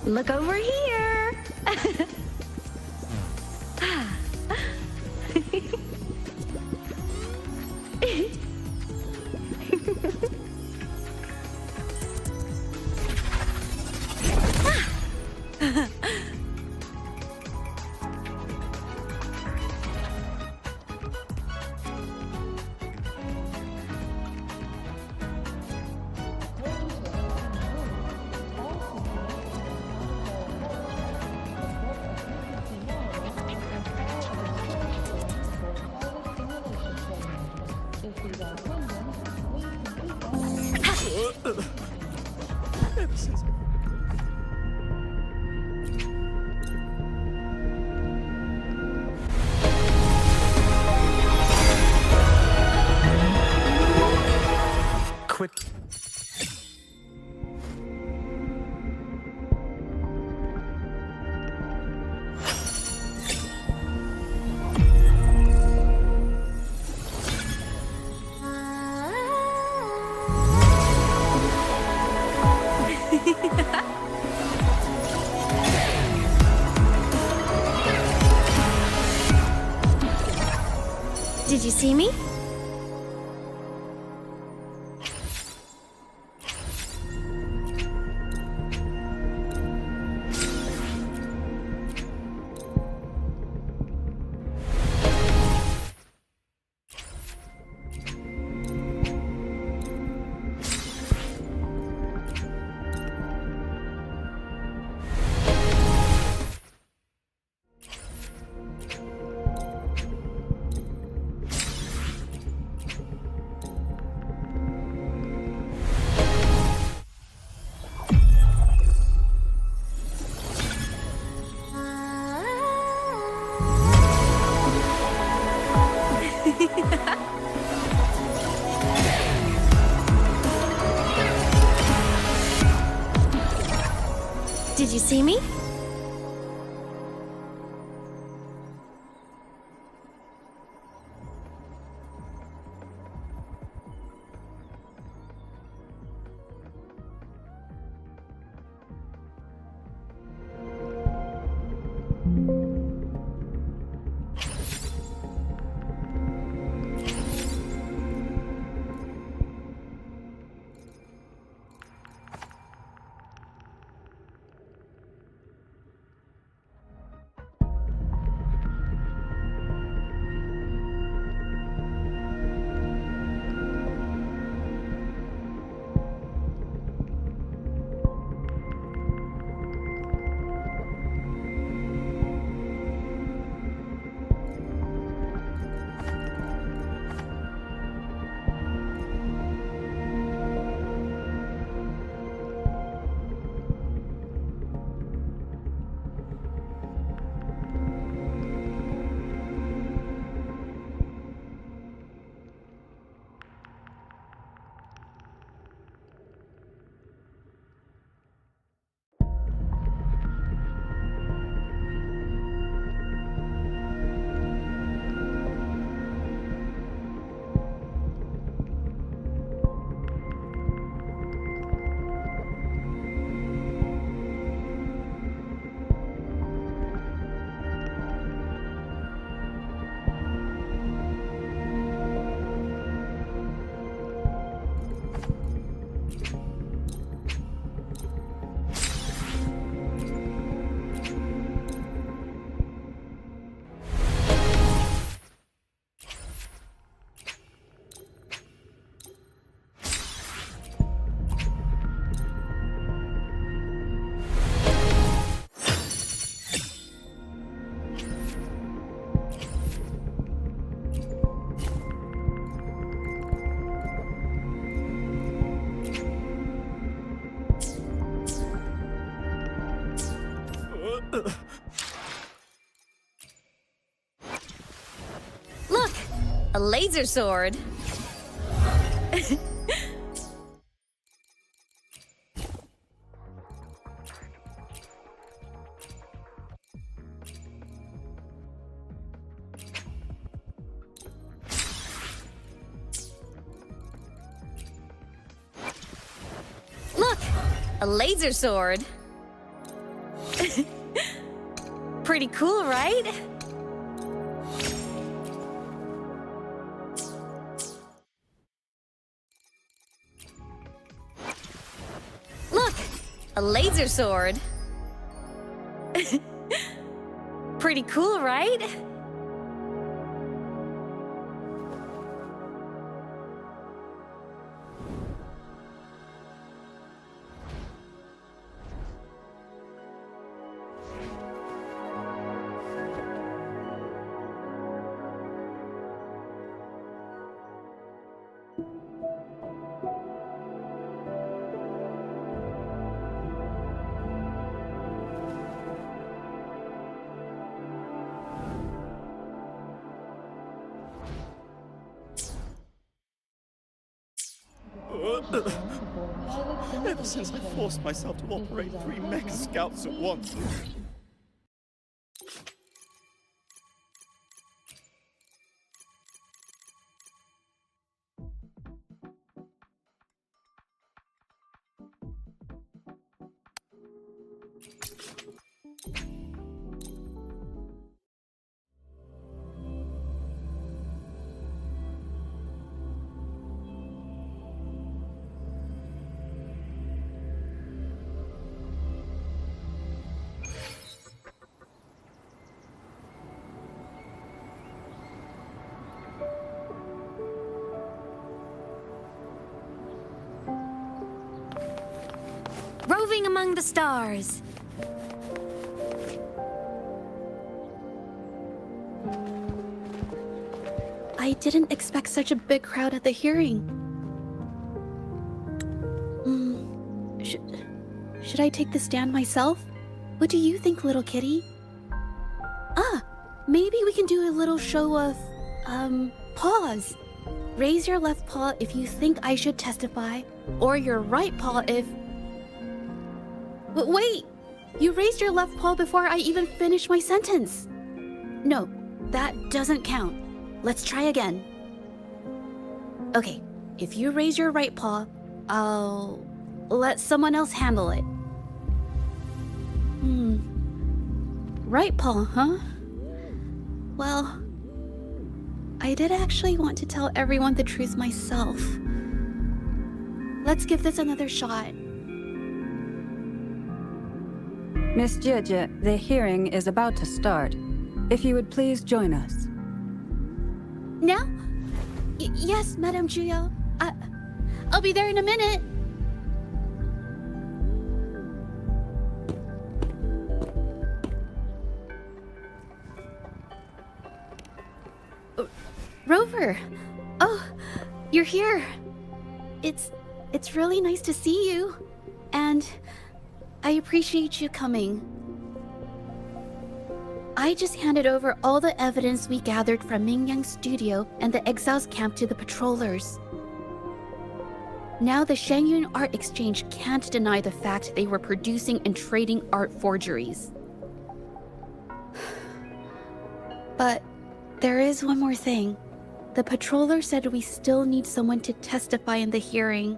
Look over here. Quit. Did you see me? Did you see me? Look! A laser sword! Look! A laser sword! Pretty cool, right? Look! A laser sword! Pretty cool, right? Ever since I forced myself to operate 3 mech scouts at once. Roving among the stars. I didn't expect such a big crowd at the hearing. Should I take the stand myself? What do you think, little kitty? Maybe we can do a little show of, paws. Raise your left paw if you think I should testify, or your right paw if... Wait! You raised your left paw before I even finished my sentence. No, that doesn't count. Let's try again. Okay, if you raise your right paw, I'll let someone else handle it. Right paw, huh? Well, I did actually want to tell everyone the truth myself. Let's give this another shot. Miss Jie, the hearing is about to start. If you would please join us. Now? Yes, Madame Juyo. I'll be there in a minute. Rover! Oh, you're here. It's really nice to see you. And I appreciate you coming. I just handed over all the evidence we gathered from Mingyang's studio and the exiles camp to the patrollers. Now the Shangyun Art Exchange can't deny the fact they were producing and trading art forgeries. But there is one more thing. The patroller said we still need someone to testify in the hearing.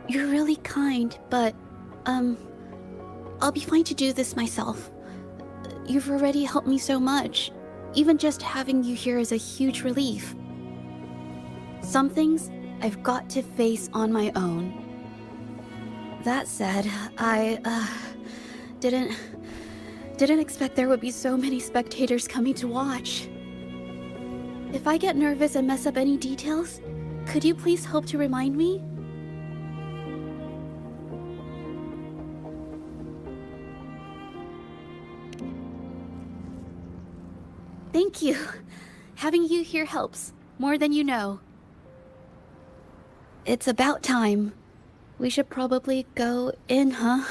You're really kind, but, I'll be fine to do this myself. You've already helped me so much. Even just having you here is a huge relief. Some things I've got to face on my own. That said, I, didn't expect there would be so many spectators coming to watch. If I get nervous and mess up any details, could you please help to remind me? Thank you. Having you here helps, more than you know. It's about time. We should probably go in, huh?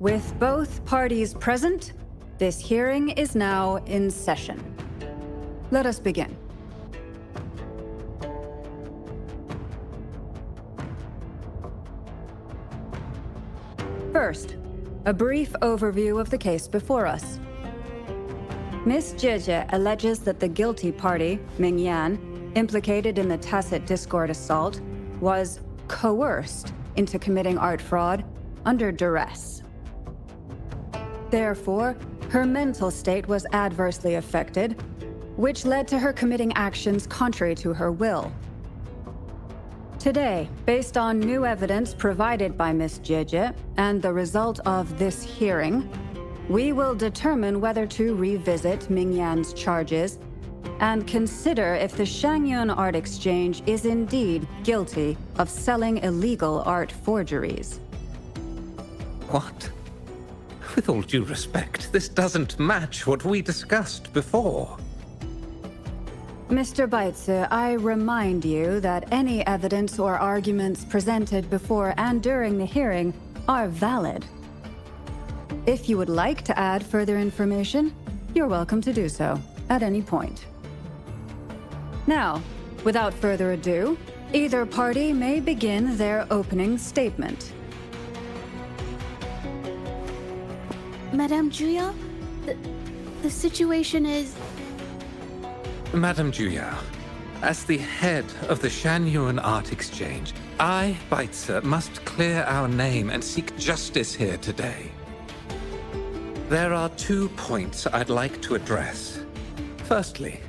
With both parties present, this hearing is now in session. Let us begin. First, a brief overview of the case before us. Miss Jie alleges that the guilty party, Ming Yan, implicated in the tacit discord assault, was coerced into committing art fraud under duress. Therefore, her mental state was adversely affected, which led to her committing actions contrary to her will. Today, based on new evidence provided by Miss Jie and the result of this hearing, we will determine whether to revisit Ming Yan's charges and consider if the Shangyun Art Exchange is indeed guilty of selling illegal art forgeries. What? With all due respect, this doesn't match what we discussed before. Mr. Baitze, I remind you that any evidence or arguments presented before and during the hearing are valid. If you would like to add further information, you're welcome to do so at any point. Now, without further ado, either party may begin their opening statement. Madame Juya, the situation is... Madame Juya, as the head of the Shangyuan Art Exchange, I, Baitze, must clear our name and seek justice here today. There are 2 points I'd like to address. Firstly,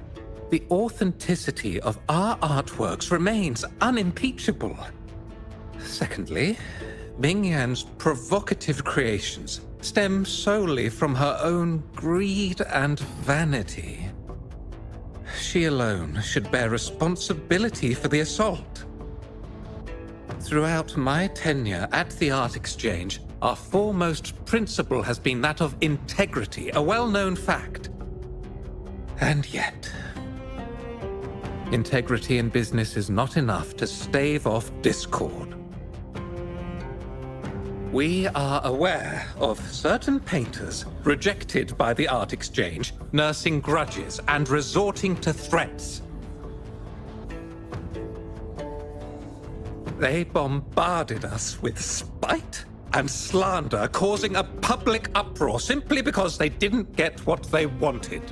the authenticity of our artworks remains unimpeachable. Secondly, Ming Yan's provocative creations stem solely from her own greed and vanity. She alone should bear responsibility for the assault. Throughout my tenure at the Art Exchange, our foremost principle has been that of integrity, a well-known fact. And yet, integrity in business is not enough to stave off discord. We are aware of certain painters rejected by the Art Exchange, nursing grudges and resorting to threats. They bombarded us with spite and slander, causing a public uproar simply because they didn't get what they wanted.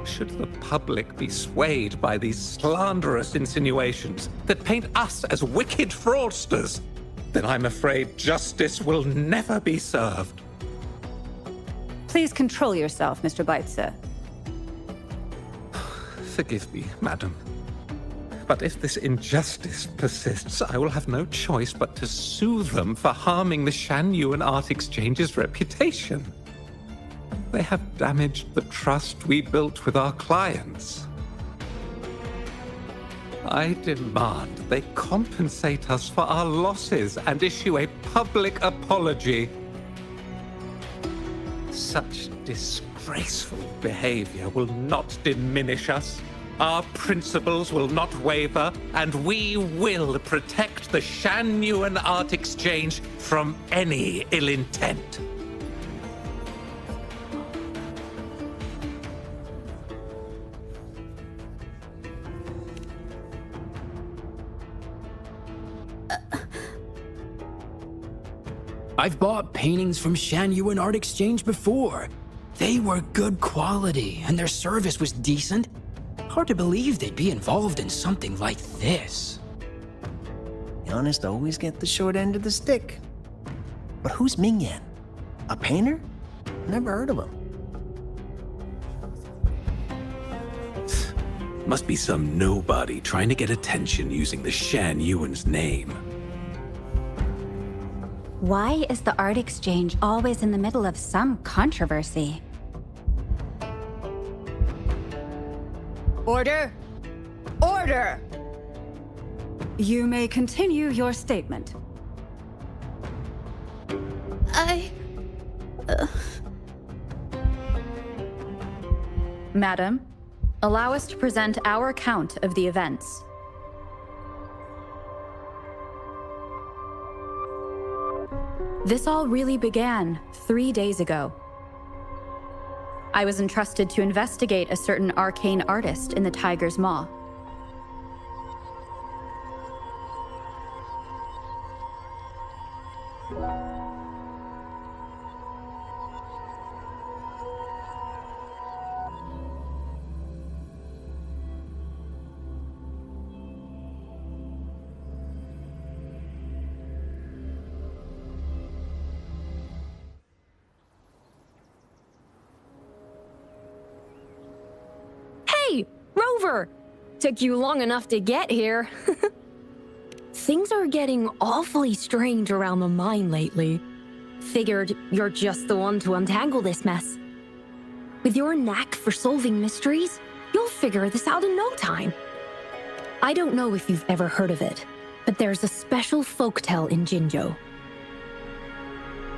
Should the public be swayed by these slanderous insinuations that paint us as wicked fraudsters, then I'm afraid justice will never be served. Please control yourself, Mr. Baitze. Forgive me, madam. But if this injustice persists, I will have no choice but to sue them for harming the Shangyuan Art Exchange's reputation. They have damaged the trust we built with our clients. I demand they compensate us for our losses and issue a public apology. Such disgraceful behavior will not diminish us. Our principles will not waver, and we will protect the Shangyuan Art Exchange from any ill intent. I've bought paintings from Shangyuan Art Exchange before. They were good quality, and their service was decent. Hard to believe they'd be involved in something like this. The honest always get the short end of the stick. But who's Ming Yan? A painter? Never heard of him. Must be some nobody trying to get attention using the Shangyuan's name. Why is the Art Exchange always in the middle of some controversy? Order! Order! You may continue your statement. Madam, allow us to present our account of the events. This all really began 3 days ago. I was entrusted to investigate a certain arcane artist in the Tiger's Maw. Hey, Rover! Took you long enough to get here. Things are getting awfully strange around the mine lately. Figured you're just the one to untangle this mess. With your knack for solving mysteries, you'll figure this out in no time. I don't know if you've ever heard of it, but there's a special folktale in Jinzhou.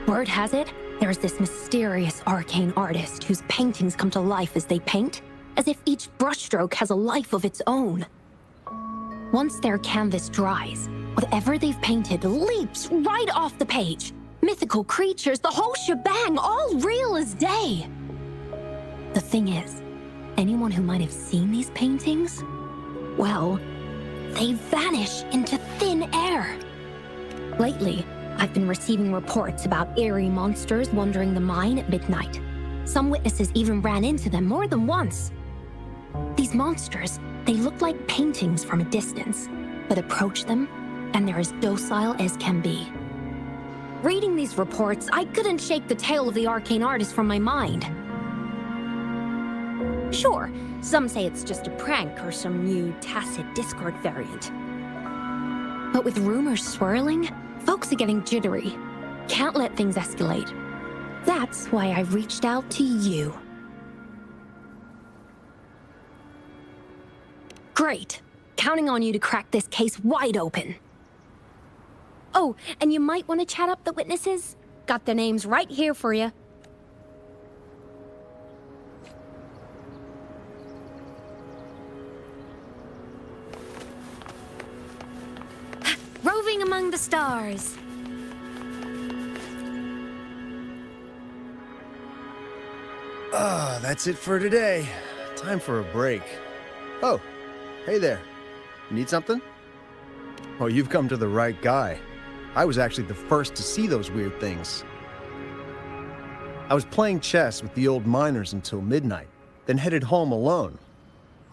Word has it, there's this mysterious arcane artist whose paintings come to life as they paint, as if each brushstroke has a life of its own. Once their canvas dries, whatever they've painted leaps right off the page. Mythical creatures, the whole shebang, all real as day. The thing is, anyone who might have seen these paintings, well, they vanish into thin air. Lately, I've been receiving reports about eerie monsters wandering the mine at midnight. Some witnesses even ran into them more than once. These monsters, they look like paintings from a distance, but approach them, and they're as docile as can be. Reading these reports, I couldn't shake the tale of the arcane artist from my mind. Sure, some say it's just a prank or some new tacit Discord variant. But with rumors swirling, folks are getting jittery. Can't let things escalate. That's why I reached out to you. Great. Counting on you to crack this case wide open. Oh, and you might want to chat up the witnesses. Got their names right here for you. Roving among the stars. That's it for today. Time for a break. Oh, hey there. Need something? Oh, you've come to the right guy. I was actually the first to see those weird things. I was playing chess with the old miners until midnight, then headed home alone.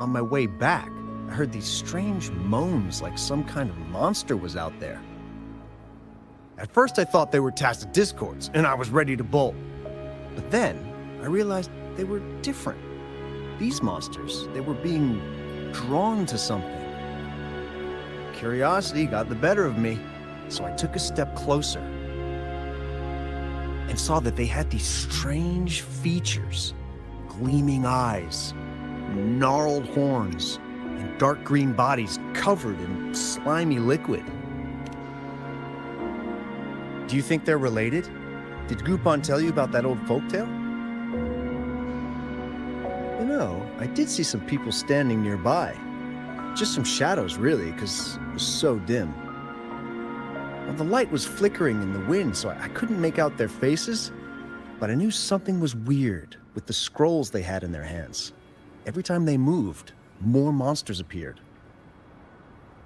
On my way back, I heard these strange moans like some kind of monster was out there. At first I thought they were tacit discords, and I was ready to bolt. But then, I realized they were different. These monsters, they were being drawn to something. Curiosity got the better of me, so I took a step closer and saw that they had these strange features. Gleaming eyes, gnarled horns, and dark green bodies covered in slimy liquid. Do you think they're related? Did Gupon tell you about that old folktale? You know, I did see some people standing nearby. Just some shadows, really, because it was so dim. Well, the light was flickering in the wind, so I couldn't make out their faces, but I knew something was weird with the scrolls they had in their hands. Every time they moved, more monsters appeared.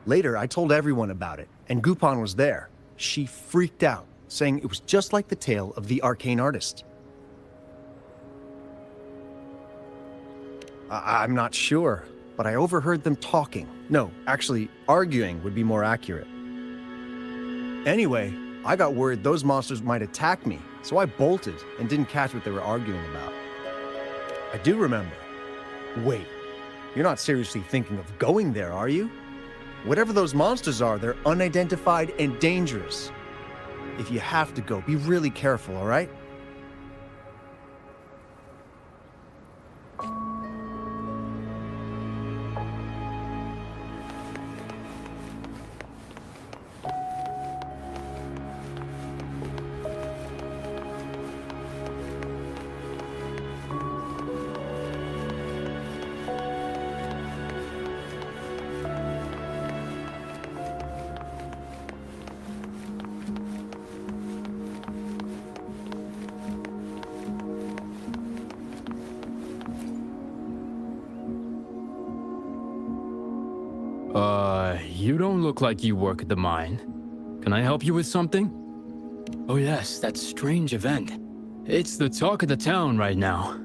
Later, I told everyone about it, and Gupon was there. She freaked out, saying it was just like the tale of the arcane artist. I'm not sure, but I overheard them talking. No, actually, arguing would be more accurate. Anyway, I got worried those monsters might attack me, so I bolted and didn't catch what they were arguing about. I do remember. Wait, you're not seriously thinking of going there, are you? Whatever those monsters are, they're unidentified and dangerous. If you have to go, be really careful, all right? You don't look like you work at the mine. Can I help you with something? Oh yes, that strange event. It's the talk of the town right now.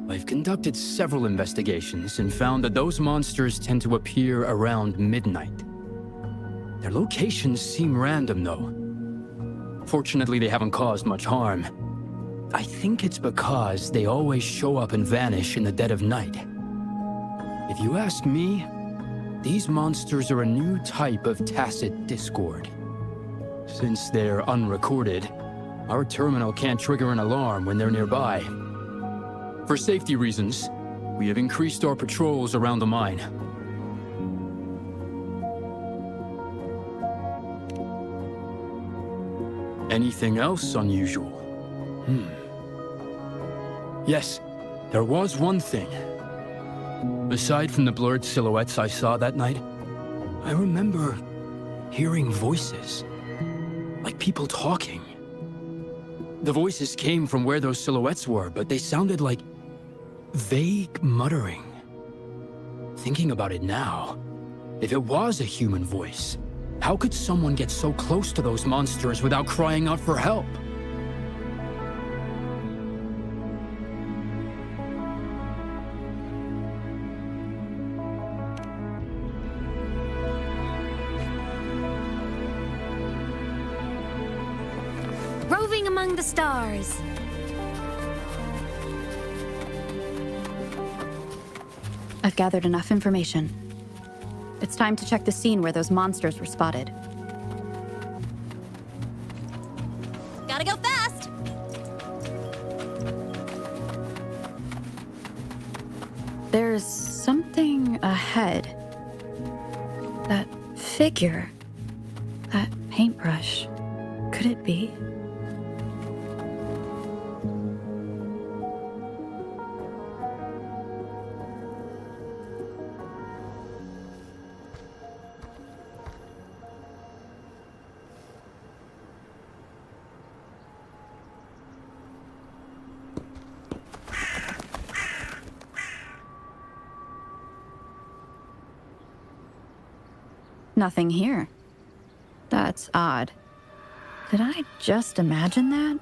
I've conducted several investigations and found that those monsters tend to appear around midnight. Their locations seem random, though. Fortunately, they haven't caused much harm. I think it's because they always show up and vanish in the dead of night. If you ask me, these monsters are a new type of tacit discord. Since they're unrecorded, our terminal can't trigger an alarm when they're nearby. For safety reasons, we have increased our patrols around the mine. Anything else unusual? Yes, there was one thing. Aside from the blurred silhouettes I saw that night, I remember hearing voices, like people talking. The voices came from where those silhouettes were, but they sounded like vague muttering. Thinking about it now, if it was a human voice, how could someone get so close to those monsters without crying out for help? Roving among the stars. I've gathered enough information. It's time to check the scene where those monsters were spotted. Gotta go fast! There's something ahead. That figure. That paintbrush. Could it be? Nothing here. That's odd. Did I just imagine that?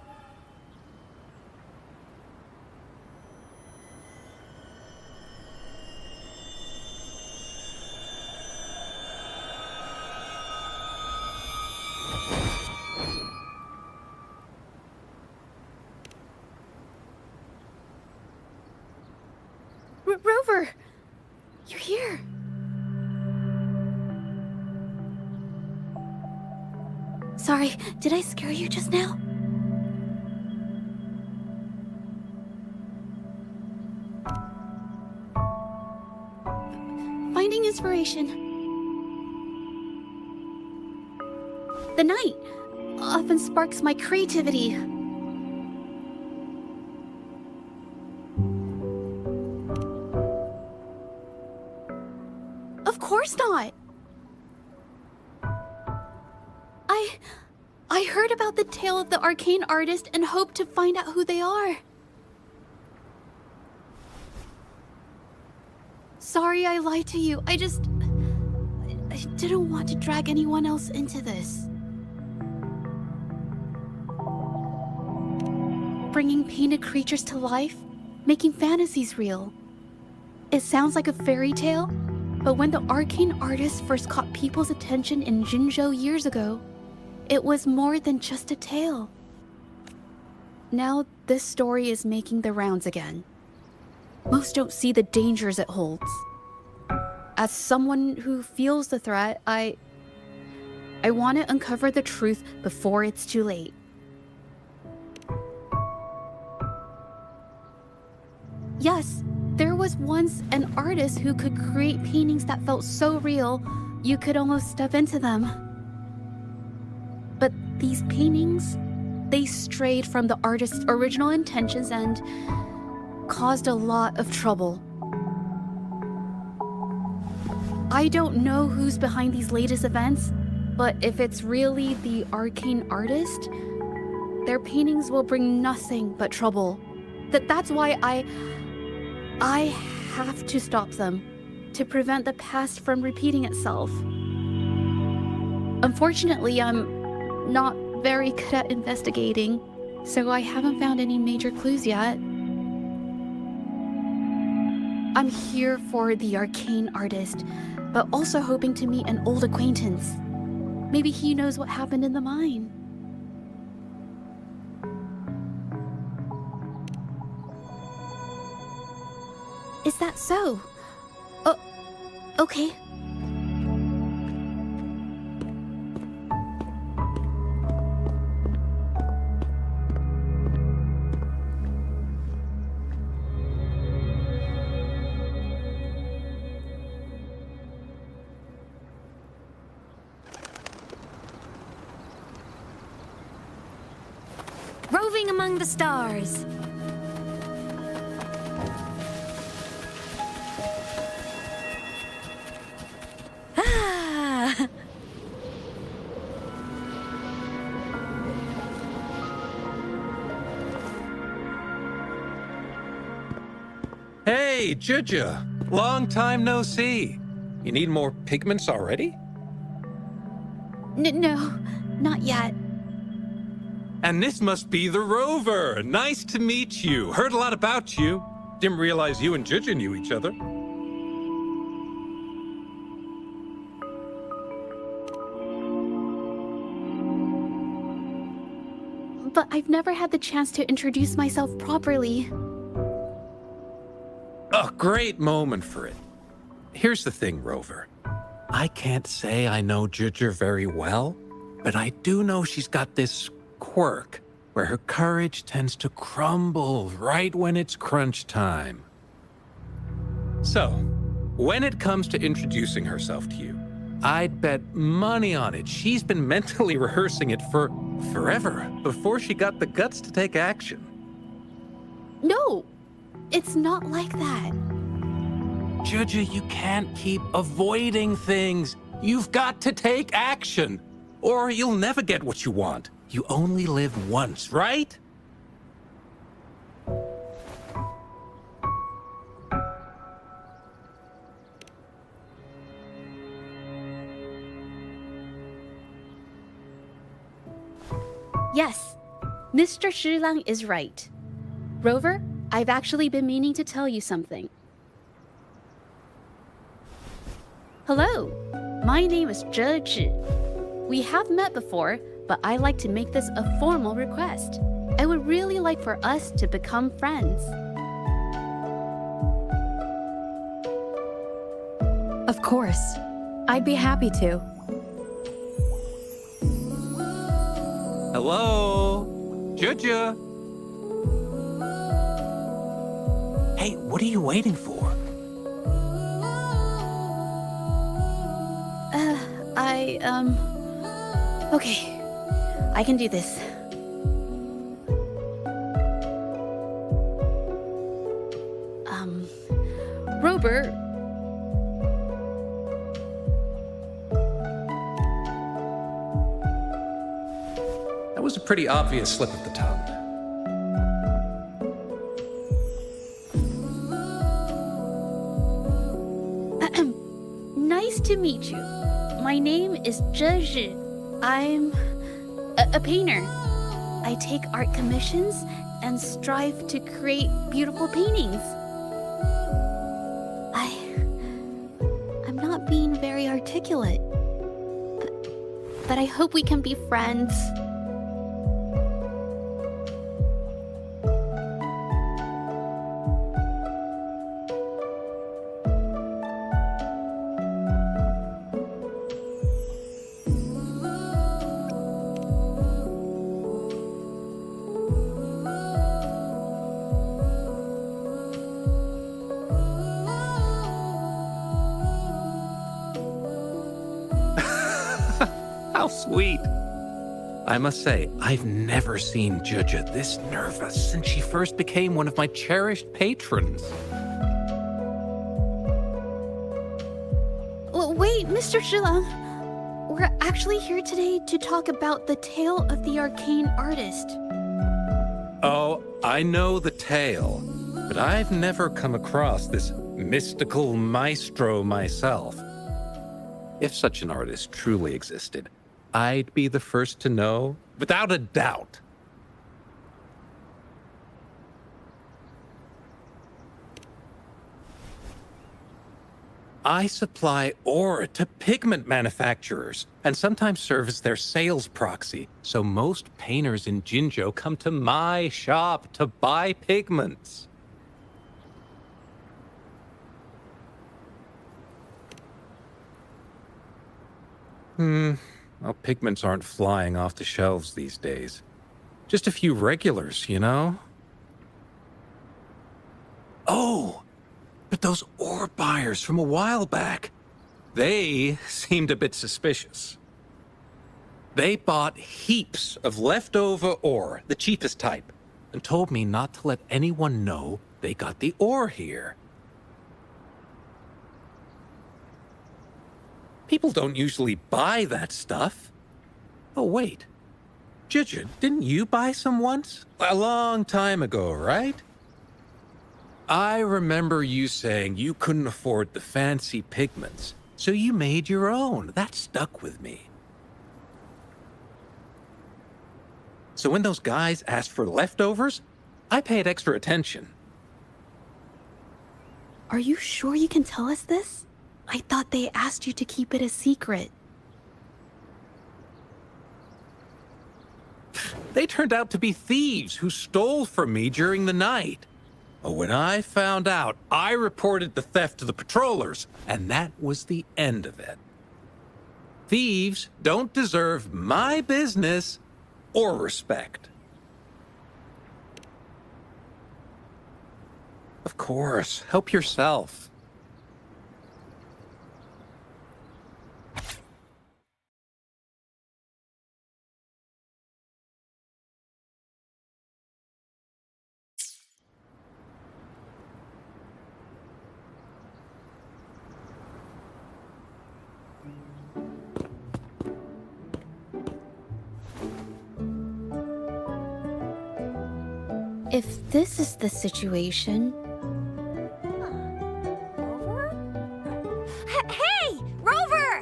Rover! You're here! Sorry, did I scare you just now? Finding inspiration. The night often sparks my creativity. Of course not. I heard about the tale of the arcane artist and hoped to find out who they are. Sorry I lied to you. I didn't want to drag anyone else into this. Bringing painted creatures to life, making fantasies real. It sounds like a fairy tale, but when the arcane artist first caught people's attention in Jinzhou years ago, it was more than just a tale. Now this story is making the rounds again. Most don't see the dangers it holds. As someone who feels the threat, I want to uncover the truth before it's too late. Yes, there was once an artist who could create paintings that felt so real, you could almost step into them. But these paintings, they strayed from the artist's original intentions and caused a lot of trouble. I don't know who's behind these latest events, but if it's really the arcane artist, their paintings will bring nothing but trouble. That's why I have to stop them. to prevent the past from repeating itself. Unfortunately, I'm not very good at investigating, so I haven't found any major clues yet. I'm here for the arcane artist, but also hoping to meet an old acquaintance. Maybe he knows what happened in the mine. Is that so? Oh, okay. Roving among the stars. Ah! Hey, Jinzhou! Long time no see. You need more pigments already? No, not yet. And this must be the Rover. Nice to meet you. Heard a lot about you. Didn't realize you and Jinzhou knew each other. But I've never had the chance to introduce myself properly. A great moment for it. Here's the thing, Rover. I can't say I know Jinzhou very well, but I do know she's got this quirk where her courage tends to crumble right when it's crunch time. So, when it comes to introducing herself to you, I'd bet money on it she's been mentally rehearsing it for forever before she got the guts to take action. No, it's not like that. Jinzhou, you can't keep avoiding things. You've got to take action, or you'll never get what you want. You only live once, right? Yes, Mr. Shilang is right. Rover, I've actually been meaning to tell you something. Hello, my name is Zhe. We have met before, but I like to make this a formal request. I would really like for us to become friends. Of course. I'd be happy to. Hello? Jinzhou? Hey, what are you waiting for? Okay. I can do this. Robert. That was a pretty obvious slip of the tongue. Nice to meet you. My name is Zhe. I'm a painter. I take art commissions and strive to create beautiful paintings. I'm not being very articulate, but I hope we can be friends. How sweet. I must say, I've never seen Jinzhou this nervous since she first became one of my cherished patrons. Well, wait, Mr. Shilang. We're actually here today to talk about the tale of the arcane artist. Oh, I know the tale, but I've never come across this mystical maestro myself. If such an artist truly existed, I'd be the first to know, without a doubt. I supply ore to pigment manufacturers and sometimes serve as their sales proxy, so most painters in Jinzhou come to my shop to buy pigments. Well, pigments aren't flying off the shelves these days. Just a few regulars, you know? Oh! But those ore buyers from a while back, they seemed a bit suspicious. They bought heaps of leftover ore, the cheapest type, and told me not to let anyone know they got the ore here. People don't usually buy that stuff. Oh, wait. Jinzhou, didn't you buy some once? A long time ago, right? I remember you saying you couldn't afford the fancy pigments, so you made your own. That stuck with me. So when those guys asked for leftovers, I paid extra attention. Are you sure you can tell us this? I thought they asked you to keep it a secret. They turned out to be thieves who stole from me during the night. When I found out, I reported the theft to the patrollers, and that was the end of it. Thieves don't deserve my business or respect. Of course, help yourself. If this is the situation... Hey! Rover!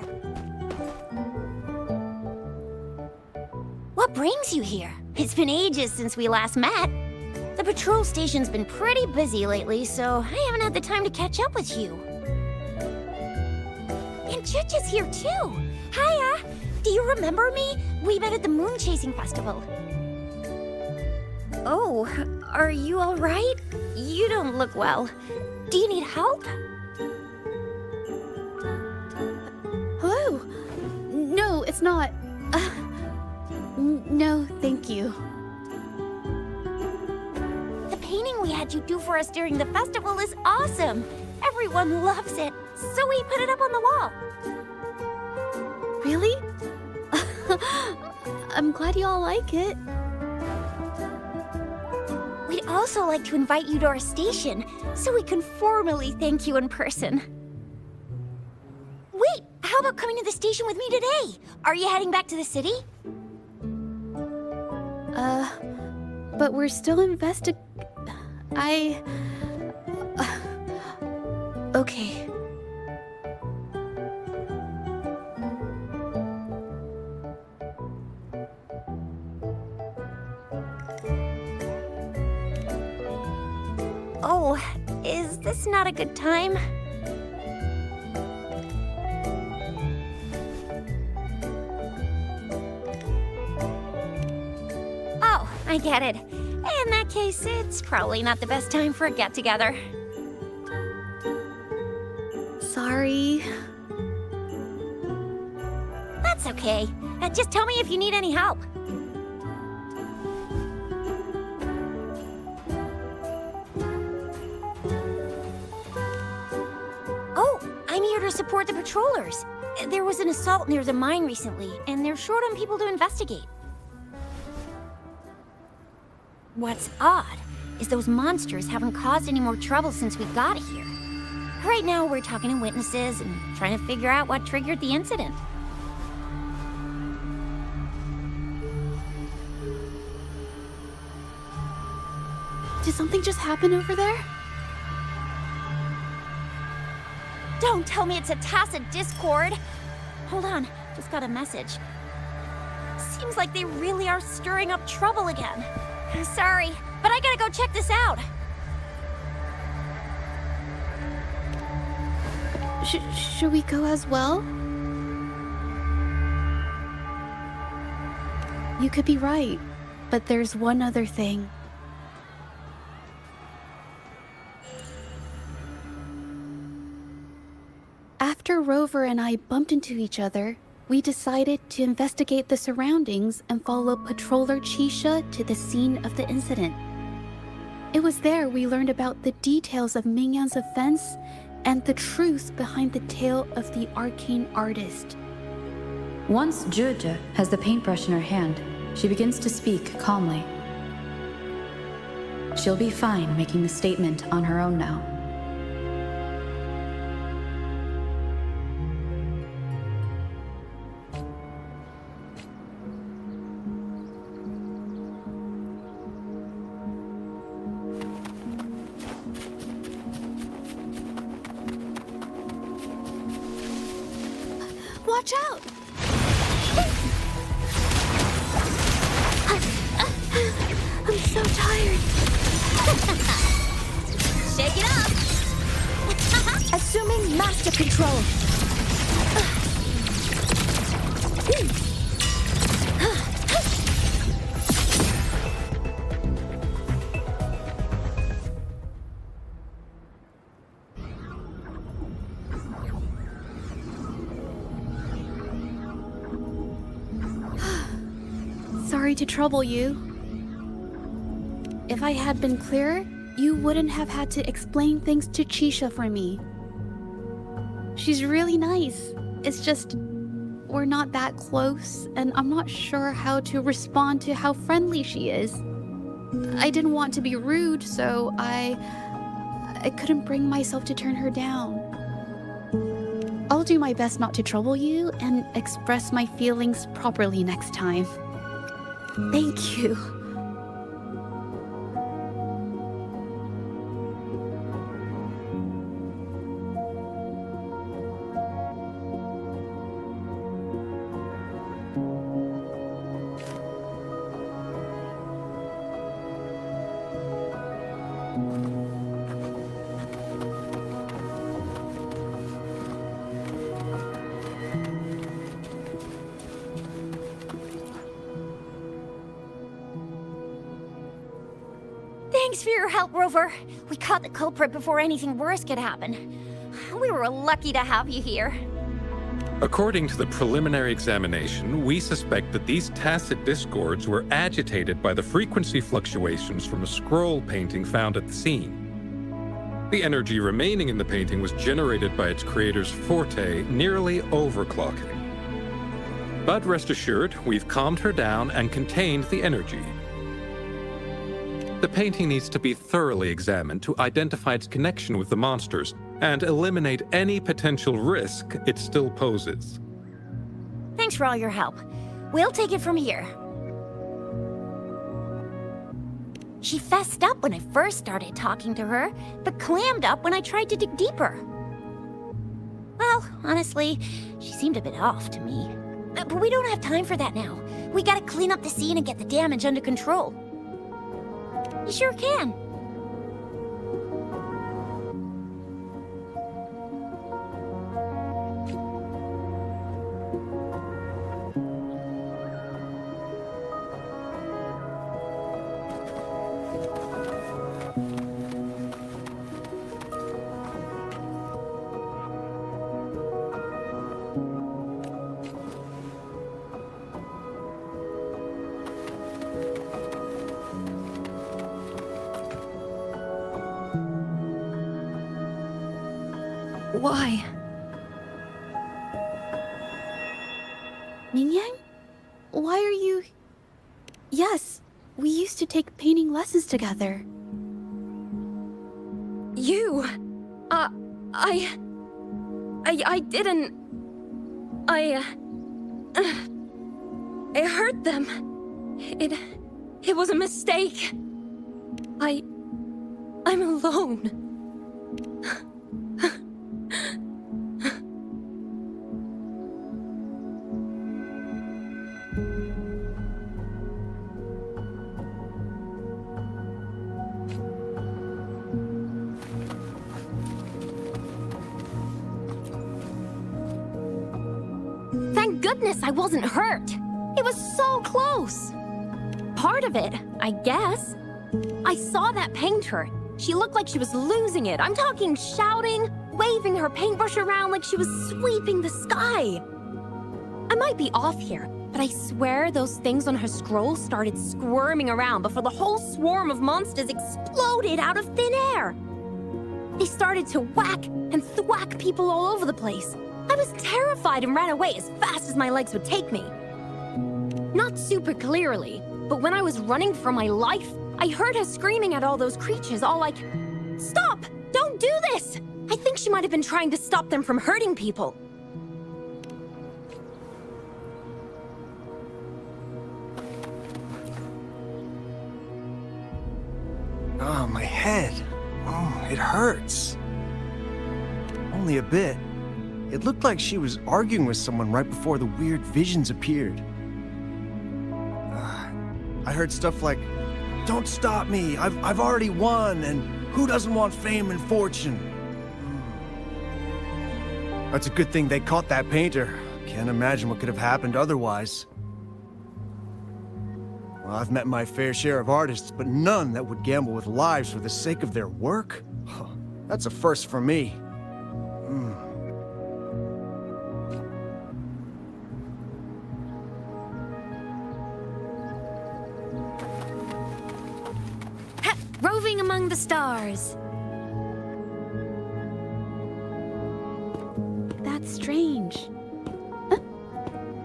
What brings you here? It's been ages since we last met. The patrol station's been pretty busy lately, so I haven't had the time to catch up with you. And Jinzhou's here too! Hiya! Do you remember me? We met at the moon chasing festival. Oh, are you all right? You don't look well. Do you need help? Hello? No, it's not. No, thank you. The painting we had you do for us during the festival is awesome. Everyone loves it, so we put it up on the wall. Really? I'm glad you all like it. We'd also like to invite you to our station, so we can formally thank you in person. Wait, how about coming to the station with me today? Are you heading back to the city? But we're still okay. Oh, is this not a good time? Oh, I get it. In that case, it's probably not the best time for a get-together. Sorry. That's okay. Just tell me if you need any help. Oh, I'm here to support the patrollers. There was an assault near the mine recently, and they're short on people to investigate. What's odd is those monsters haven't caused any more trouble since we got here. Right now, we're talking to witnesses and trying to figure out what triggered the incident. Did something just happen over there? Don't tell me it's a tacit discord. Hold on, just got a message. Seems like they really are stirring up trouble again. Sorry, but I gotta go check this out. Should we go as well? You could be right, but there's one other thing. After Rover and I bumped into each other, we decided to investigate the surroundings and follow Patroller Chisha to the scene of the incident. It was there we learned about the details of Mingyan's offense and the truth behind the tale of the arcane artist. Once Zhezhe has the paintbrush in her hand, she begins to speak calmly. She'll be fine making the statement on her own now. Watch out! I'm so tired. Shake it up! Assuming master control. Sorry to trouble you. If I had been clearer, you wouldn't have had to explain things to Chisha for me. She's really nice. It's just, we're not that close, and I'm not sure how to respond to how friendly she is. I didn't want to be rude, so I couldn't bring myself to turn her down. I'll do my best not to trouble you and express my feelings properly next time. Thank you. Thanks for your help, Rover. We caught the culprit before anything worse could happen. We were lucky to have you here. According to the preliminary examination, we suspect that these tacit discords were agitated by the frequency fluctuations from a scroll painting found at the scene. The energy remaining in the painting was generated by its creator's forte, nearly overclocking. But rest assured, we've calmed her down and contained the energy. The painting needs to be thoroughly examined to identify its connection with the monsters and eliminate any potential risk it still poses. Thanks for all your help. We'll take it from here. She fessed up when I first started talking to her, but clammed up when I tried to dig deeper. Well, honestly, she seemed a bit off to me. But we don't have time for that now. We gotta clean up the scene and get the damage under control. You sure can. Why? Mingyan? Why are you... Yes, we used to take painting lessons together. You... I didn't... I hurt them. It was a mistake. I'm alone. goodness I wasn't hurt. It was so close. Part of it, I guess. I saw that painter. She looked like she was losing it. I'm talking shouting, waving her paintbrush around like she was sweeping the sky. I might be off here, but I swear those things on her scroll started squirming around before the whole swarm of monsters exploded out of thin air. They started to whack and thwack people all over the place. I was terrified and ran away as fast as my legs would take me. Not super clearly, but when I was running for my life, I heard her screaming at all those creatures, all like, "Stop! Don't do this!" I think she might have been trying to stop them from hurting people. Oh, my head. Oh, it hurts. Only a bit. It looked like she was arguing with someone right before the weird visions appeared. I heard stuff like, "Don't stop me, I've already won, and who doesn't want fame and fortune?" That's a good thing they caught that painter. Can't imagine what could have happened otherwise. Well, I've met my fair share of artists, but none that would gamble with lives for the sake of their work? That's a first for me. Roving among the stars. That's strange. Huh?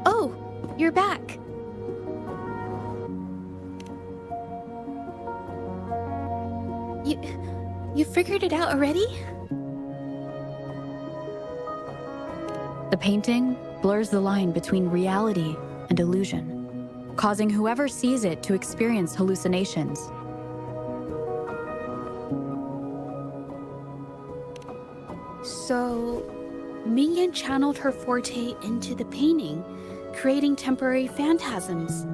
Oh, you're back. You figured it out already? The painting blurs the line between reality and illusion, causing whoever sees it to experience hallucinations. So, Mingyan channeled her forte into the painting, creating temporary phantasms.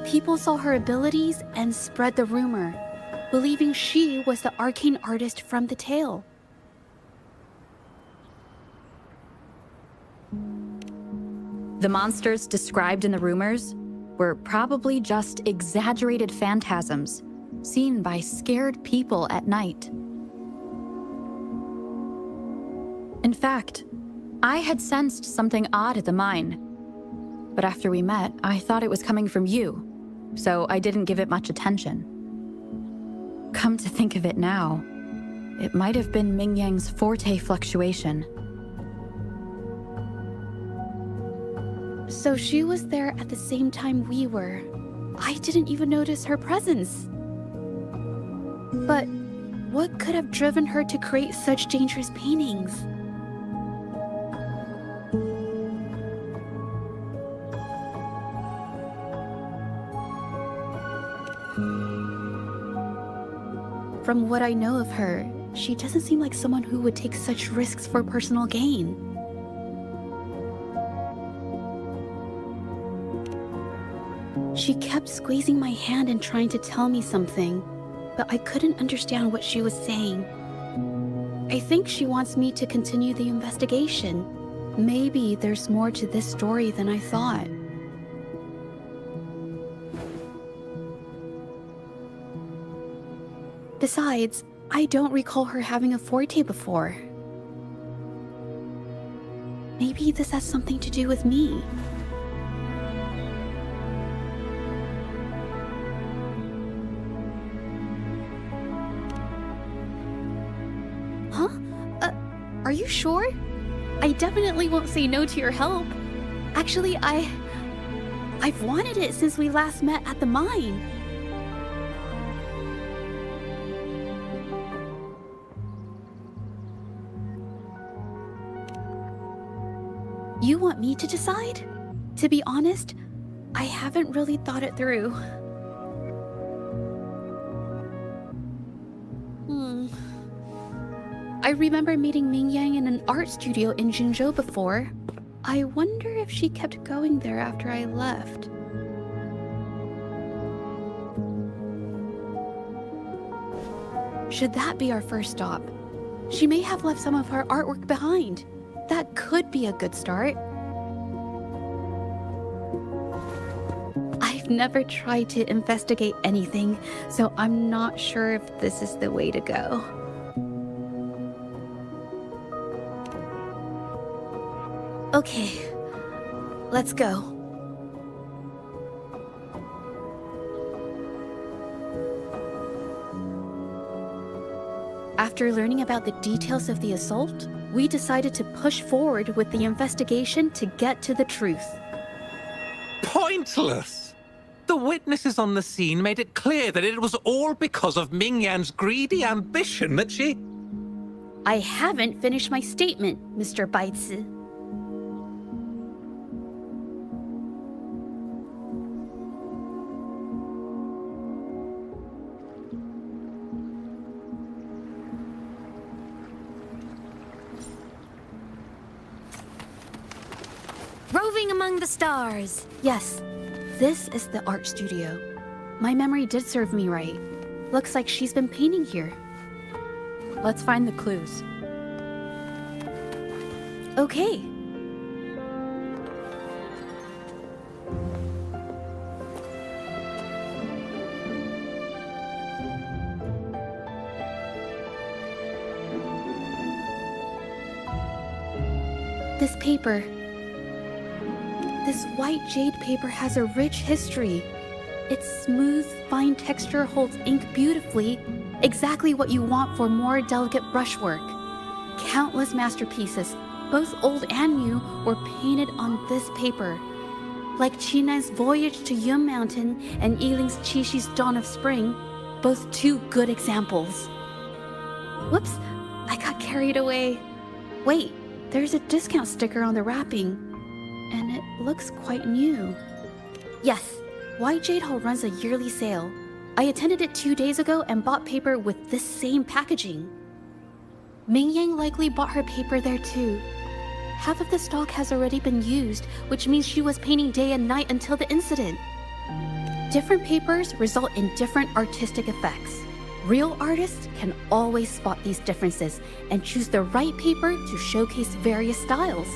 People saw her abilities and spread the rumor, believing she was the arcane artist from the tale. The monsters described in the rumors were probably just exaggerated phantasms seen by scared people at night. In fact, I had sensed something odd at the mine, but after we met, I thought it was coming from you, so I didn't give it much attention. Come to think of it now, it might have been Mingyang's forte fluctuation. So she was there at the same time we were. I didn't even notice her presence. But what could have driven her to create such dangerous paintings? From what I know of her, she doesn't seem like someone who would take such risks for personal gain. She kept squeezing my hand and trying to tell me something, but I couldn't understand what she was saying. I think she wants me to continue the investigation. Maybe there's more to this story than I thought. Besides, I don't recall her having a forte before. Maybe this has something to do with me. Huh? Are you sure? I definitely won't say no to your help. Actually, I've wanted it since we last met at the mine. You want me to decide? To be honest, I haven't really thought it through. I remember meeting Mingyang in an art studio in Jinzhou before. I wonder if she kept going there after I left. Should that be our first stop? She may have left some of her artwork behind. That could be a good start. I've never tried to investigate anything, so I'm not sure if this is the way to go. Okay, let's go. After learning about the details of the assault, we decided to push forward with the investigation to get to the truth. Pointless! The witnesses on the scene made it clear that it was all because of Ming Yan's greedy ambition that she... I haven't finished my statement, Mr. Baizi. Roving among the stars. Yes, this is the art studio. My memory did serve me right. Looks like she's been painting here. Let's find the clues. Okay. This paper. This white jade paper has a rich history. Its smooth, fine texture holds ink beautifully, exactly what you want for more delicate brushwork. Countless masterpieces, both old and new, were painted on this paper. Like Qinan's Voyage to Yun Mountain and Yiling's Qixu's Dawn of Spring, both two good examples. Whoops, I got carried away. Wait, there's a discount sticker on the wrapping. And it looks quite new. Yes, White Jade Hall runs a yearly sale. I attended it 2 days ago and bought paper with this same packaging. Ming Yang likely bought her paper there too. Half of the stock has already been used, which means she was painting day and night until the incident. Different papers result in different artistic effects. Real artists can always spot these differences and choose the right paper to showcase various styles.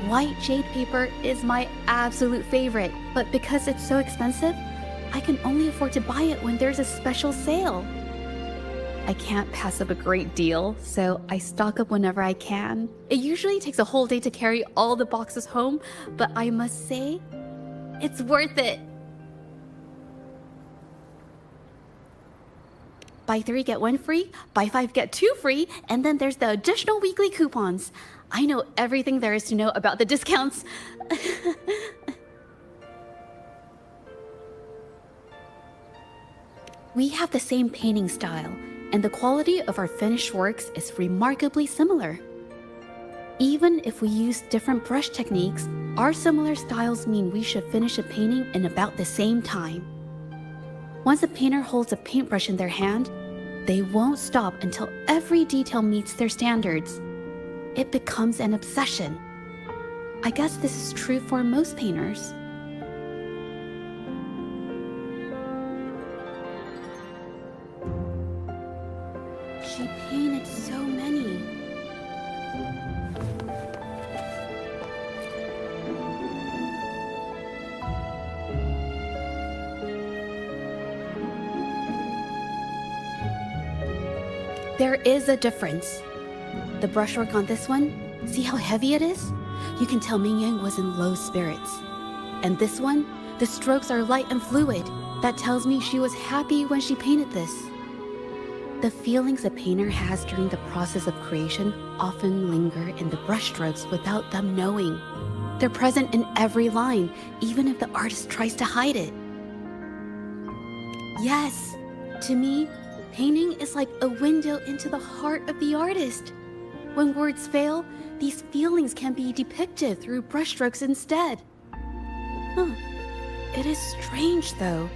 White jade paper is my absolute favorite, but because it's so expensive, I can only afford to buy it when there's a special sale. I can't pass up a great deal, so I stock up whenever I can. It usually takes a whole day to carry all the boxes home, but I must say, it's worth it. Buy 3, get 1 free, buy 5, get 2 free, and then there's the additional weekly coupons. I know everything there is to know about the discounts. We have the same painting style, and the quality of our finished works is remarkably similar. Even if we use different brush techniques, our similar styles mean we should finish a painting in about the same time. Once a painter holds a paintbrush in their hand, they won't stop until every detail meets their standards. It becomes an obsession. I guess this is true for most painters. She painted so many. There is a difference. The brushwork on this one, see how heavy it is? You can tell Ming Yang was in low spirits. And this one, the strokes are light and fluid. That tells me she was happy when she painted this. The feelings a painter has during the process of creation often linger in the brushstrokes without them knowing. They're present in every line, even if the artist tries to hide it. Yes, to me, painting is like a window into the heart of the artist. When words fail, these feelings can be depicted through brushstrokes instead. It is strange, though.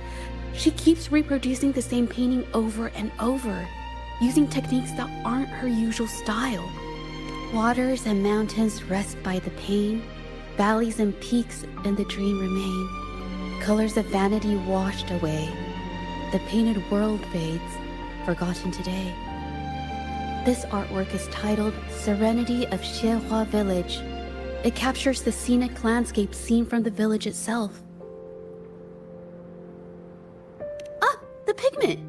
She keeps reproducing the same painting over and over, using techniques that aren't her usual style. Waters and mountains rest by the pain, valleys and peaks in the dream remain. Colors of vanity washed away. The painted world fades, forgotten today. This artwork is titled Serenity of Xiehua Village. It captures the scenic landscape seen from the village itself. Ah! The pigment!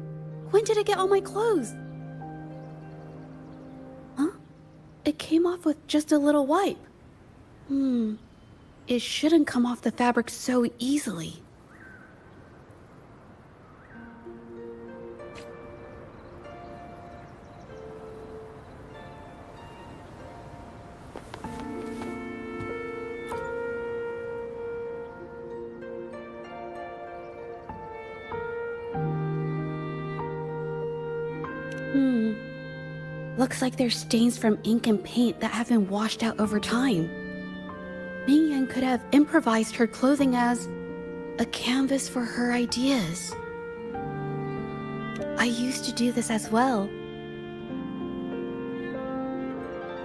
When did it get on my clothes? Huh? It came off with just a little wipe. It shouldn't come off the fabric so easily. Looks like there's stains from ink and paint that have been washed out over time. Ming Yang could have improvised her clothing as a canvas for her ideas. I used to do this as well.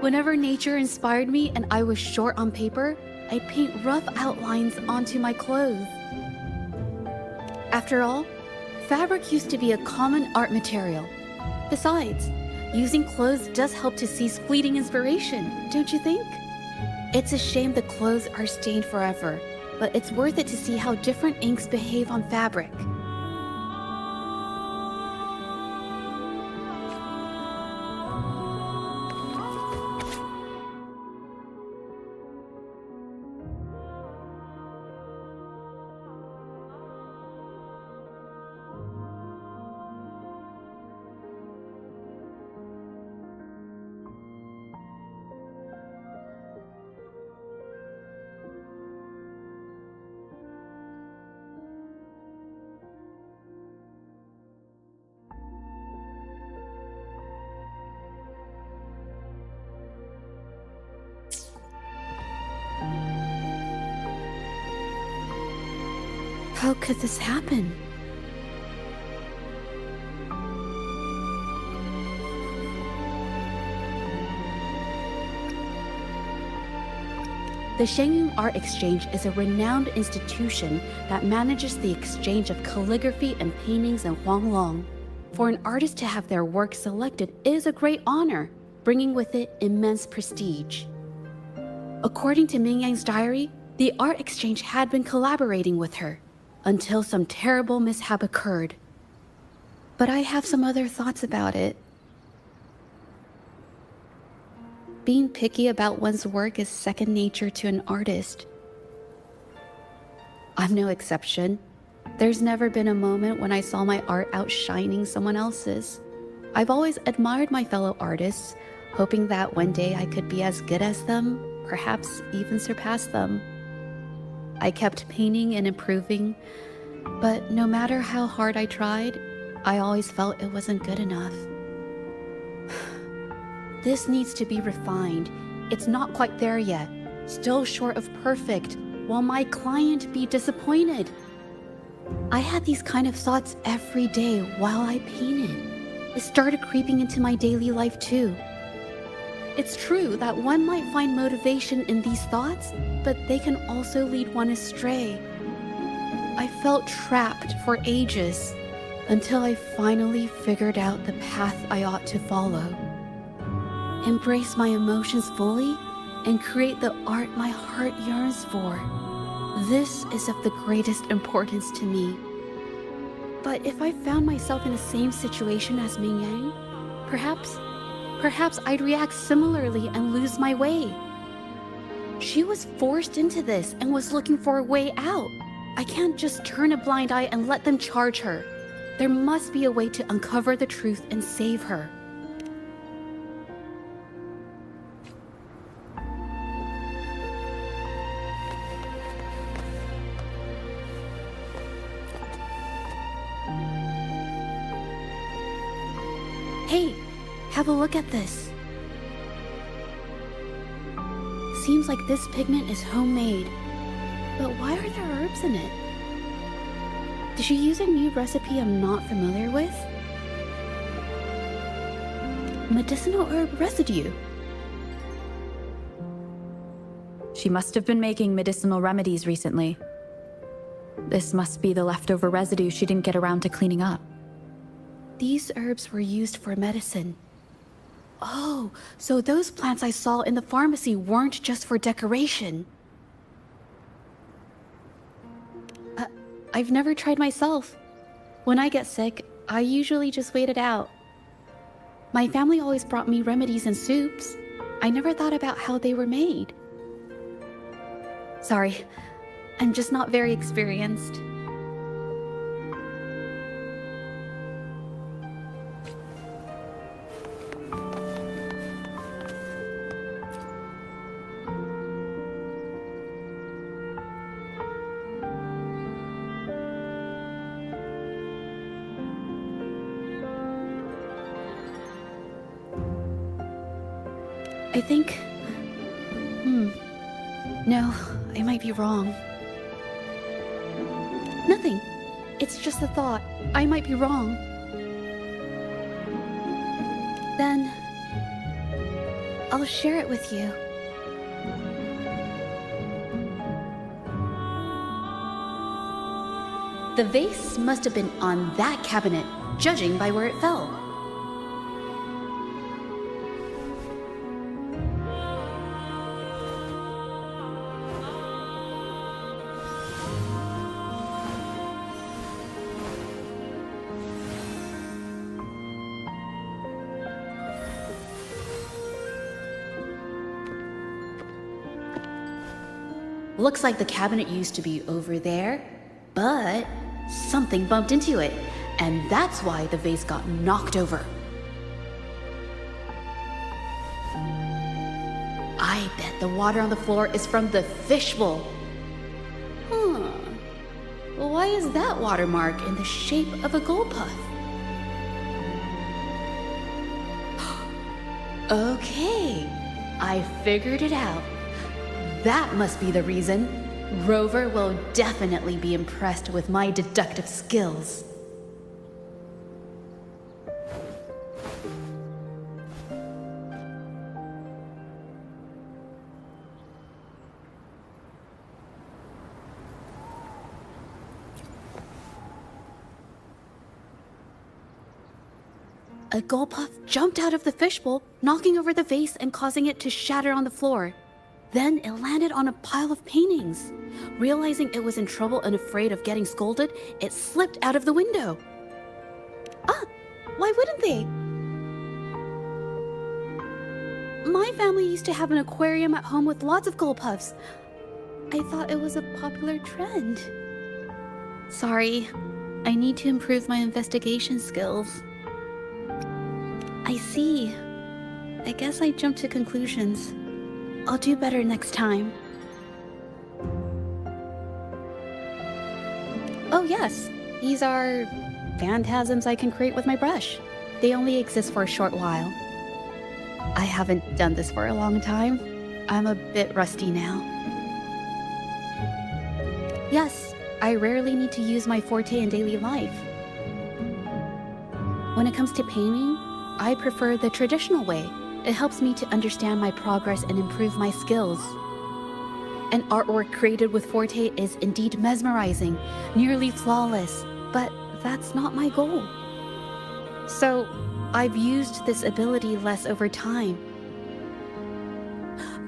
Whenever nature inspired me and I was short on paper, I'd paint rough outlines onto my clothes. After all, fabric used to be a common art material. Besides, using clothes does help to seize fleeting inspiration, don't you think? It's a shame the clothes are stained forever, but it's worth it to see how different inks behave on fabric. How could this happen? The Shenyang Art Exchange is a renowned institution that manages the exchange of calligraphy and paintings in Huanglong. For an artist to have their work selected is a great honor, bringing with it immense prestige. According to Ming Yang's diary, the Art Exchange had been collaborating with her until some terrible mishap occurred. But I have some other thoughts about it. Being picky about one's work is second nature to an artist. I'm no exception. There's never been a moment when I saw my art outshining someone else's. I've always admired my fellow artists, hoping that one day I could be as good as them, perhaps even surpass them. I kept painting and improving, but no matter how hard I tried, I always felt it wasn't good enough. This needs to be refined. It's not quite there yet, still short of perfect. Will my client be disappointed? I had these kind of thoughts every day while I painted. It started creeping into my daily life too. It's true that one might find motivation in these thoughts, but they can also lead one astray. I felt trapped for ages, until I finally figured out the path I ought to follow. Embrace my emotions fully, and create the art my heart yearns for. This is of the greatest importance to me. But if I found myself in the same situation as Ming Yang, perhaps I'd react similarly and lose my way. She was forced into this and was looking for a way out. I can't just turn a blind eye and let them charge her. There must be a way to uncover the truth and save her. Hey, have a look at this. Seems like this pigment is homemade. But why are there herbs in it? Did she use a new recipe I'm not familiar with? Medicinal herb residue. She must have been making medicinal remedies recently. This must be the leftover residue she didn't get around to cleaning up. These herbs were used for medicine. Oh, so those plants I saw in the pharmacy weren't just for decoration. I've never tried myself. When I get sick, I usually just wait it out. My family always brought me remedies and soups. I never thought about how they were made. Sorry, I'm just not very experienced. I think... No, I might be wrong. Nothing. It's just a thought. I might be wrong. Then... I'll share it with you. The vase must have been on that cabinet, judging by where it fell. Looks like the cabinet used to be over there, but something bumped into it, and that's why the vase got knocked over. I bet the water on the floor is from the fishbowl. Why is that watermark in the shape of a gold puff? Okay, I figured it out. That must be the reason. Rover will definitely be impressed with my deductive skills. A gold puff jumped out of the fishbowl, knocking over the vase and causing it to shatter on the floor. Then it landed on a pile of paintings. Realizing it was in trouble and afraid of getting scolded, it slipped out of the window. Why wouldn't they? My family used to have an aquarium at home with lots of gold puffs. I thought it was a popular trend. Sorry, I need to improve my investigation skills. I see. I guess I jumped to conclusions. I'll do better next time. Oh yes, these are phantasms I can create with my brush. They only exist for a short while. I haven't done this for a long time. I'm a bit rusty now. Yes, I rarely need to use my forte in daily life. When it comes to painting, I prefer the traditional way. It helps me to understand my progress and improve my skills. An artwork created with forte is indeed mesmerizing, nearly flawless, but that's not my goal. So, I've used this ability less over time.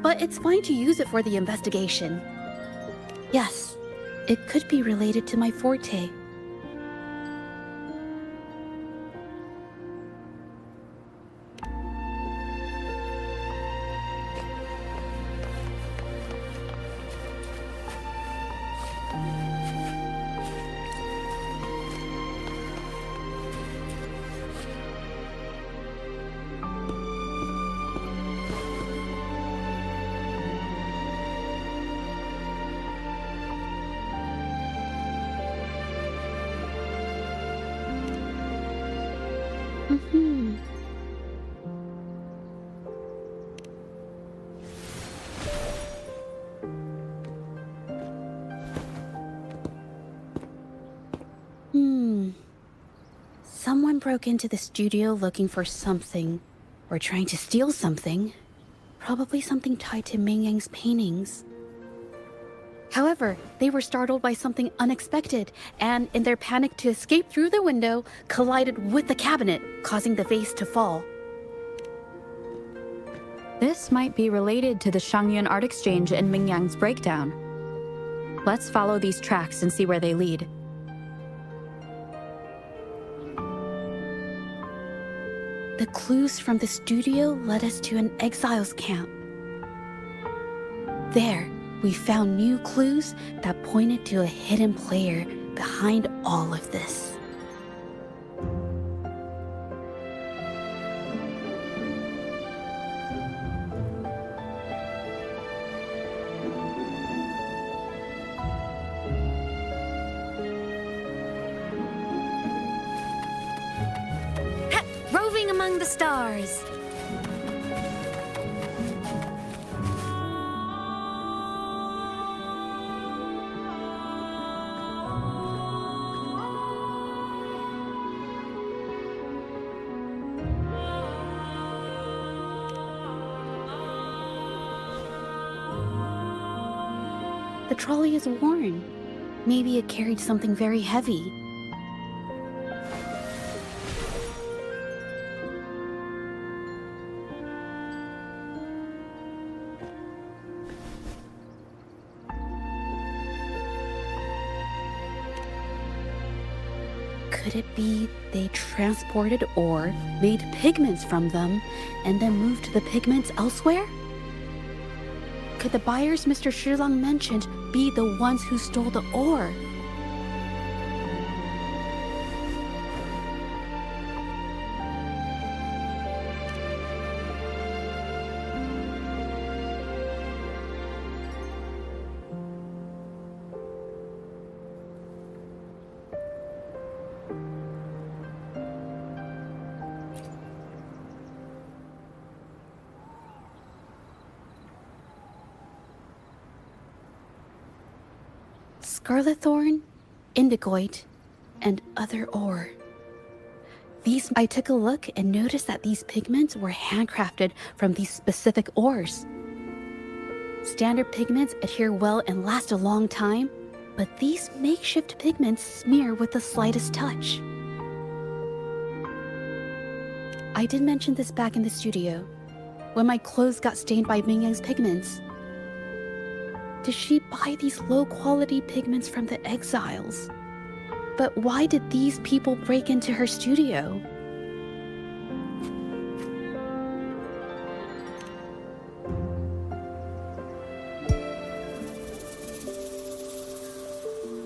But it's fine to use it for the investigation. Yes, it could be related to my forte. Someone broke into the studio looking for something, or trying to steal something. Probably something tied to Ming Yang's paintings. However, they were startled by something unexpected, and in their panic to escape through the window, collided with the cabinet, causing the vase to fall. This might be related to the Shangyun Art Exchange and Mingyang's breakdown. Let's follow these tracks and see where they lead. The clues from the studio led us to an exiles camp. There, we found new clues that pointed to a hidden player behind all of this. Roving among the stars. The trolley is worn. Maybe it carried something very heavy. Could it be they transported ore, made pigments from them, and then moved the pigments elsewhere? Could the buyers Mr. Shilang mentioned be the ones who stole the ore? Scarlet thorn, indigoite, and other ore. I took a look and noticed that these pigments were handcrafted from these specific ores. Standard pigments adhere well and last a long time, but these makeshift pigments smear with the slightest touch. I did mention this back in the studio, when my clothes got stained by Mingyang's pigments. Did she buy these low-quality pigments from the exiles? But why did these people break into her studio?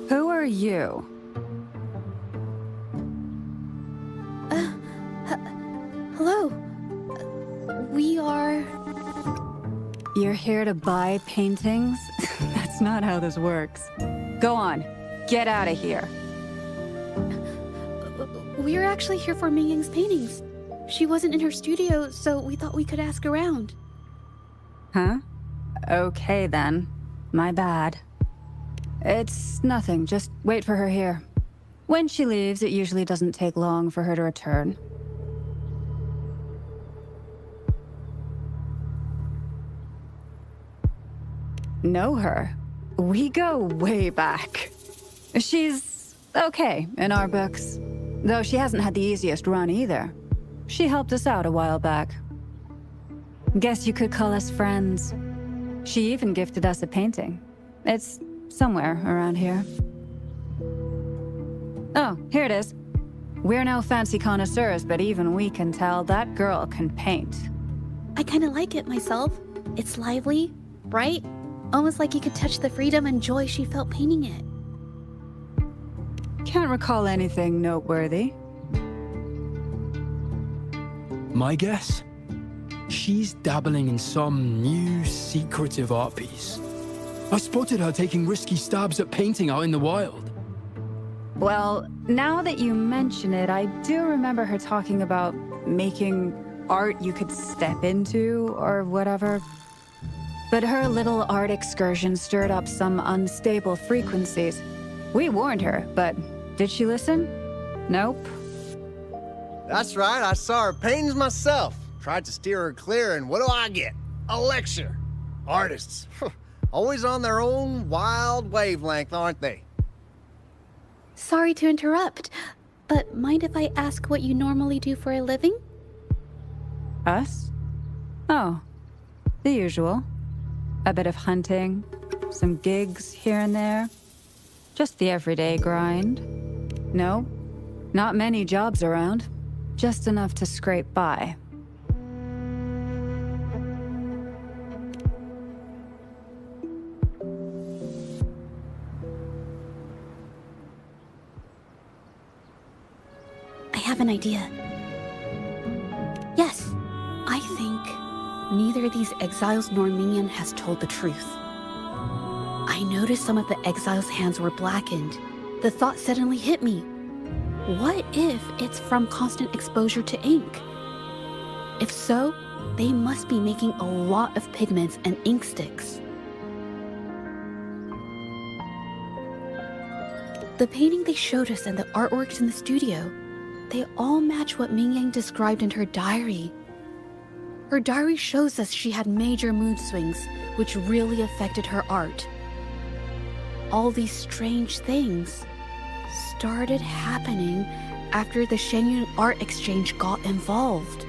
Who are you? Hello. We are... You're here to buy paintings? That's not how this works. Go on, get out of here. We're actually here for Mingyang's paintings. She wasn't in her studio, so we thought we could ask around. Huh? Okay then. My bad. It's nothing, just wait for her here. When she leaves, it usually doesn't take long for her to return. Know her? We go way back. She's okay in our books, though she hasn't had the easiest run either. She helped us out a while back. Guess you could call us friends. She even gifted us a painting. It's somewhere around here. Oh, here it is. We're no fancy connoisseurs, but even we can tell that girl can paint. I kind of like it myself. It's lively, bright, almost like you could touch the freedom and joy she felt painting it. Can't recall anything noteworthy. My guess? She's dabbling in some new secretive art piece. I spotted her taking risky stabs at painting out in the wild. Well, now that you mention it, I do remember her talking about making art you could step into, or whatever. But her little art excursion stirred up some unstable frequencies. We warned her, but did she listen? Nope. That's right, I saw her paintings myself. Tried to steer her clear, and what do I get? A lecture. Artists. Always on their own wild wavelength, aren't they? Sorry to interrupt, but mind if I ask what you normally do for a living? Us? Oh, The usual. A bit of hunting, some gigs here and there. Just the everyday grind. No, not many jobs around. Just enough to scrape by. I have an idea. Yes, I think neither of these exiles nor Mingyan has told the truth. I noticed some of the exiles' hands were blackened. The thought suddenly hit me. What if it's from constant exposure to ink? If so, they must be making a lot of pigments and ink sticks. The painting they showed us and the artworks in the studio, they all match what Mingyang described in her diary. Her diary shows us she had major mood swings, which really affected her art. All these strange things started happening after the Shenyun Art Exchange got involved.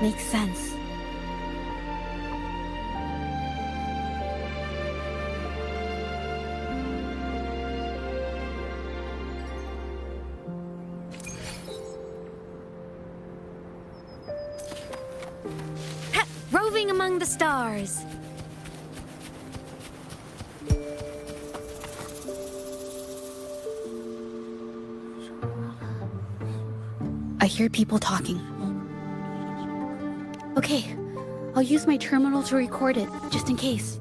Makes sense. Roving among the stars. I hear people talking. Okay, I'll use my terminal to record it, just in case.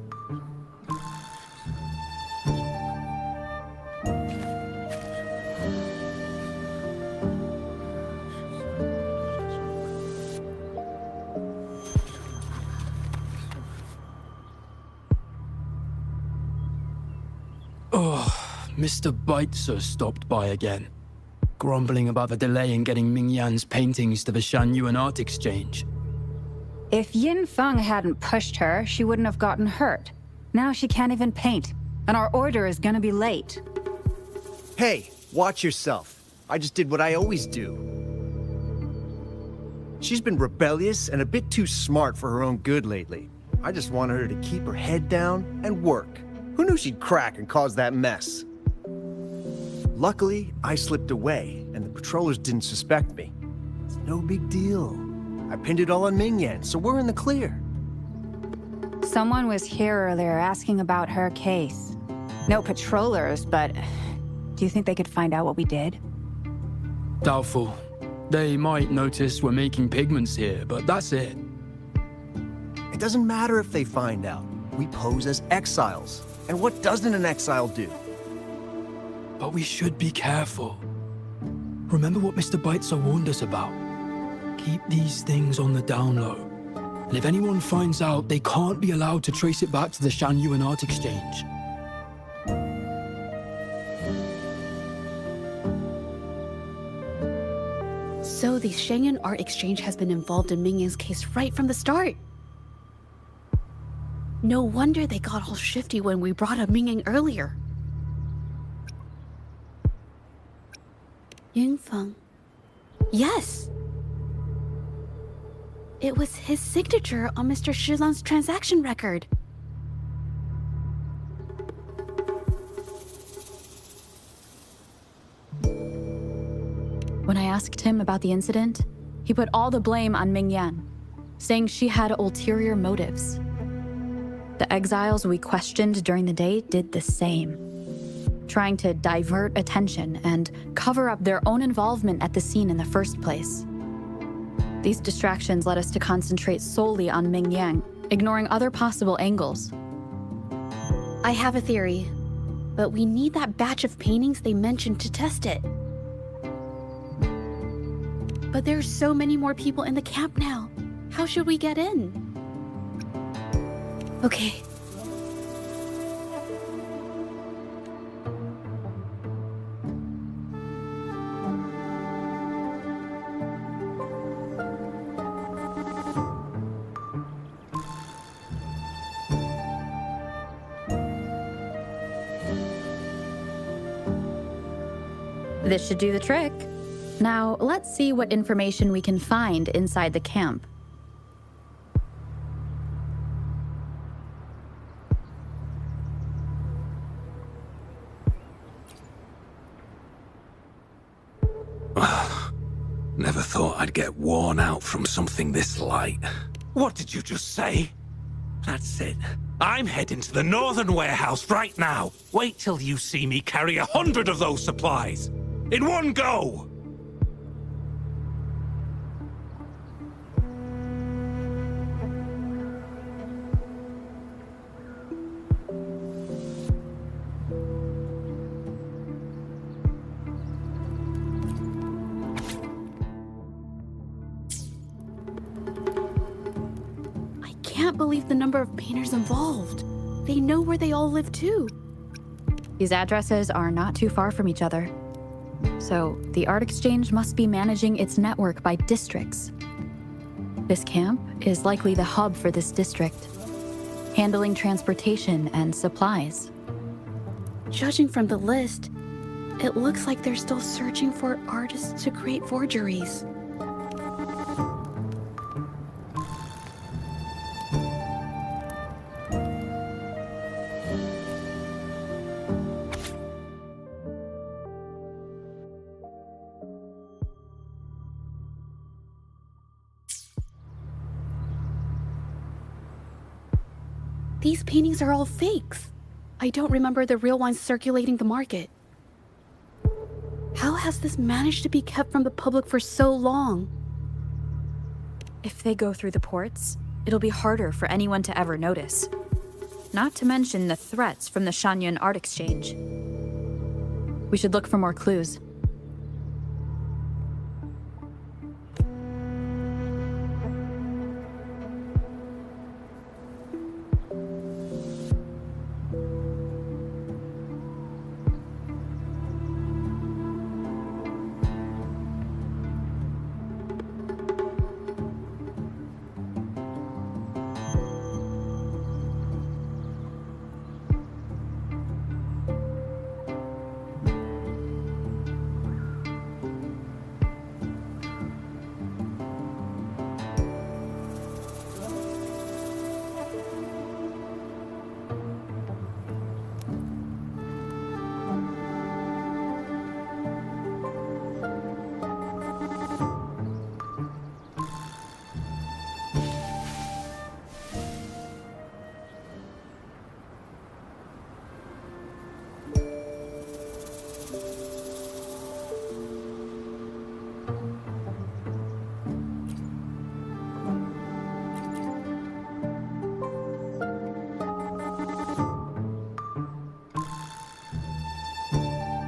Mr. Baitzer stopped by again, grumbling about the delay in getting Mingyan's paintings to the Shanyuan Art Exchange. If Yin Feng hadn't pushed her, she wouldn't have gotten hurt. Now she can't even paint, and our order is gonna be late. Hey, watch yourself. I just did what I always do. She's been rebellious and a bit too smart for her own good lately. I just wanted her to keep her head down and work. Who knew she'd crack and cause that mess? Luckily, I slipped away, and the patrollers didn't suspect me. It's no big deal. I pinned it all on Mingyan, so we're in the clear. Someone was here earlier asking about her case. No patrollers, but do you think they could find out what we did? Doubtful. They might notice we're making pigments here, but that's it. It doesn't matter if they find out. We pose as exiles. And what doesn't an exile do? But we should be careful. Remember what Mr. Baitzer warned us about. Keep these things on the down low. And if anyone finds out, they can't be allowed to trace it back to the Shanyuan Art Exchange. So the Shenyun Art Exchange has been involved in Mingyang's case right from the start. No wonder they got all shifty when we brought up Mingyang earlier. Yingfeng. Yes! It was his signature on Mr. Shilan's transaction record. When I asked him about the incident, he put all the blame on Mingyan, saying she had ulterior motives. The exiles we questioned during the day did the same, trying to divert attention and cover up their own involvement at the scene in the first place. These distractions led us to concentrate solely on Mingyang, ignoring other possible angles. I have a theory, but we need that batch of paintings they mentioned to test it. But there's so many more people in the camp now. How should we get in? Okay. This should do the trick. Now, let's see what information we can find inside the camp. Never thought I'd get worn out from something this light. What did you just say? That's it. I'm heading to the northern warehouse right now. Wait till you see me carry 100 of those supplies. In one go! I can't believe the number of painters involved. They know where they all live too. These addresses are not too far from each other. So, the Art Exchange must be managing its network by districts. This camp is likely the hub for this district, handling transportation and supplies. Judging from the list, it looks like they're still searching for artists to create forgeries. These paintings are all fakes. I don't remember the real ones circulating the market. How has this managed to be kept from the public for so long? If they go through the ports, it'll be harder for anyone to ever notice. Not to mention the threats from the Shanyun Art Exchange. We should look for more clues.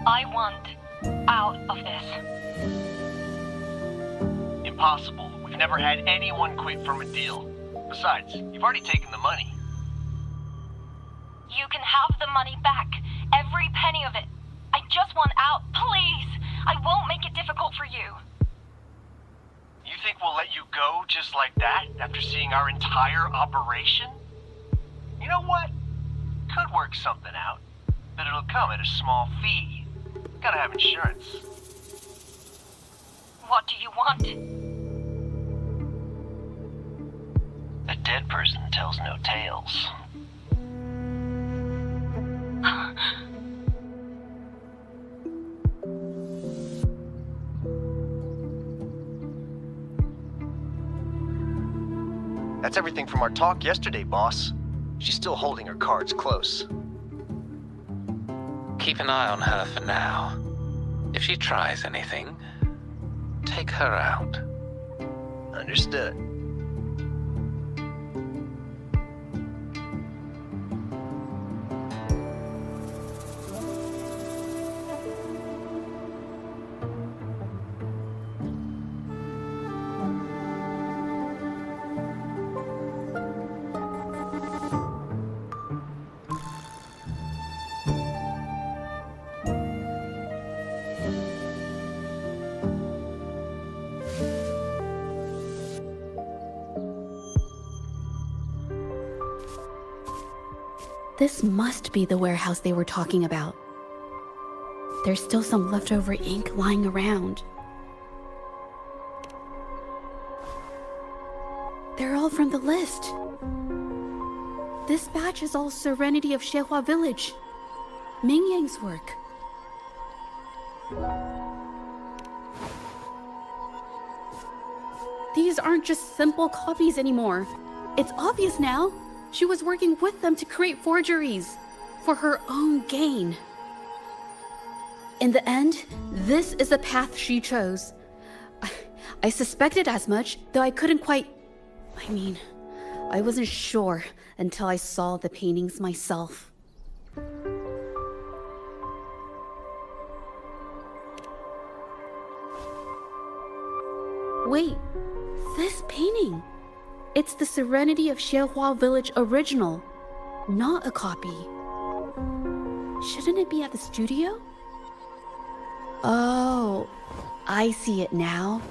I want out of this. Impossible. We've never had anyone quit from a deal. Besides, you've already taken the money. You can have the money back. Every penny of it. I just want out. Please! I won't make it difficult for you. You think we'll let you go just like that after seeing our entire operation? You know what? Could work something out, but it'll come at a small fee. Gotta have insurance. What do you want? A dead person tells no tales. That's everything from our talk yesterday, boss. She's still holding her cards close. Keep an eye on her for now. If she tries anything, take her out. Understood. This must be the warehouse they were talking about. There's still some leftover ink lying around. They're all from the list. This batch is all Serenity of Xehua Village. Ming Yang's work. These aren't just simple copies anymore. It's obvious now. She was working with them to create forgeries for her own gain. In the end, this is the path she chose. I suspected as much, though I couldn't quite... I wasn't sure until I saw the paintings myself. Wait, this painting. It's the Serenity of Xehua Village original, not a copy. Shouldn't it be at the studio? Oh, I see it now.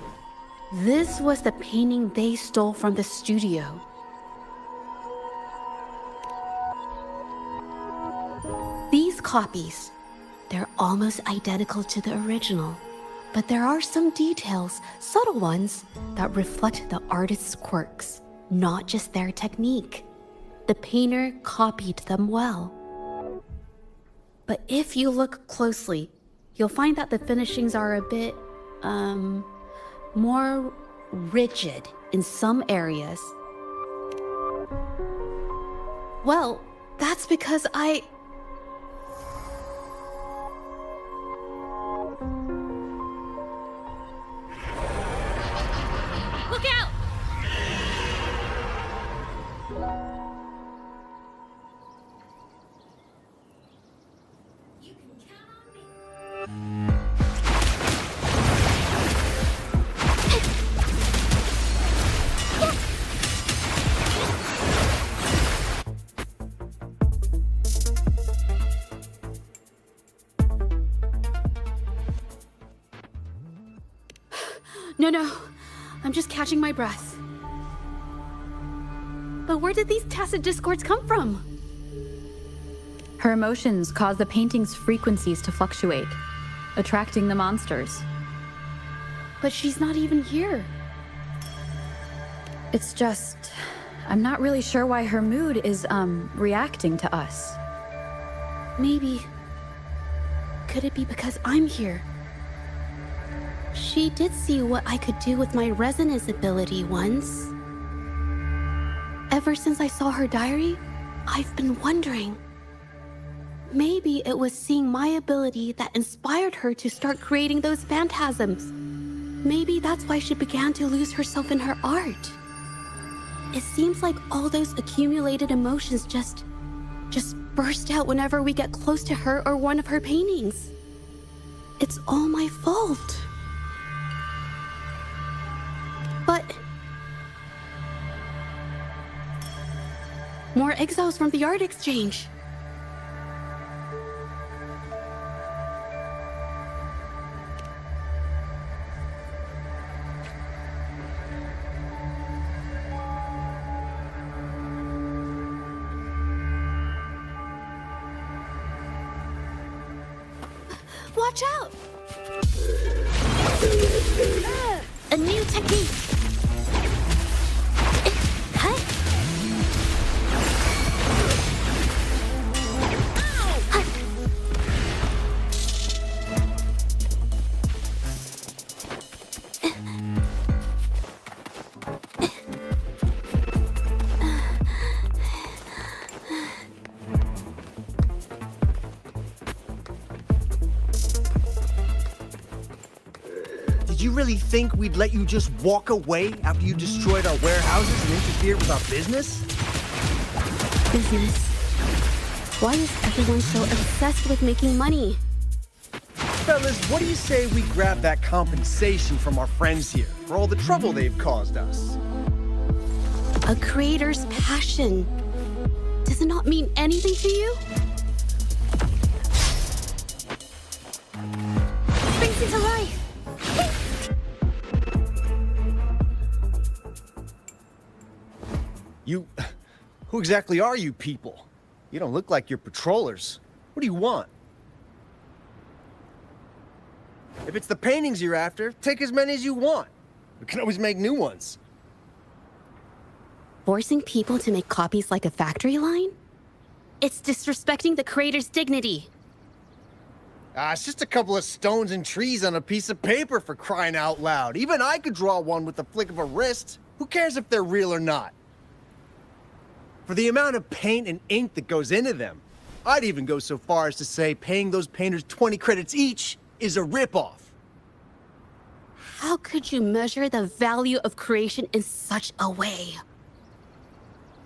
This was the painting they stole from the studio. These copies, they're almost identical to the original. But there are some details, subtle ones, that reflect the artist's quirks, not just their technique. The painter copied them well. But if you look closely, you'll find that the finishings are a bit, more rigid in some areas. Well, that's because Look out! You can count on me. No. I'm just catching my breath. But where did these tacit discords come from? Her emotions cause the painting's frequencies to fluctuate, attracting the monsters. But she's not even here. It's just... I'm not really sure why her mood is, reacting to us. Maybe... Could it be because I'm here? She did see what I could do with my resonance ability once. Ever since I saw her diary, I've been wondering. Maybe it was seeing my ability that inspired her to start creating those phantasms. Maybe that's why she began to lose herself in her art. It seems like all those accumulated emotions just burst out whenever we get close to her or one of her paintings. It's all my fault. But... more exiles from the art exchange. Watch out! A new technique. Did you really think we'd let you just walk away after you destroyed our warehouses and interfered with our business? Business. Why is everyone so obsessed with making money? Fellas, what do you say we grab that compensation from our friends here for all the trouble they've caused us? A creator's passion. Does it not mean anything to you? Brings it to life. Who exactly are you people? You don't look like you're patrollers. What do you want? If it's the paintings you're after, take as many as you want. We can always make new ones. Forcing people to make copies like a factory line? It's disrespecting the creator's dignity. It's just a couple of stones and trees on a piece of paper, for crying out loud. Even I could draw one with the flick of a wrist. Who cares if they're real or not? For the amount of paint and ink that goes into them, I'd even go so far as to say paying those painters 20 credits each is a ripoff. How could you measure the value of creation in such a way?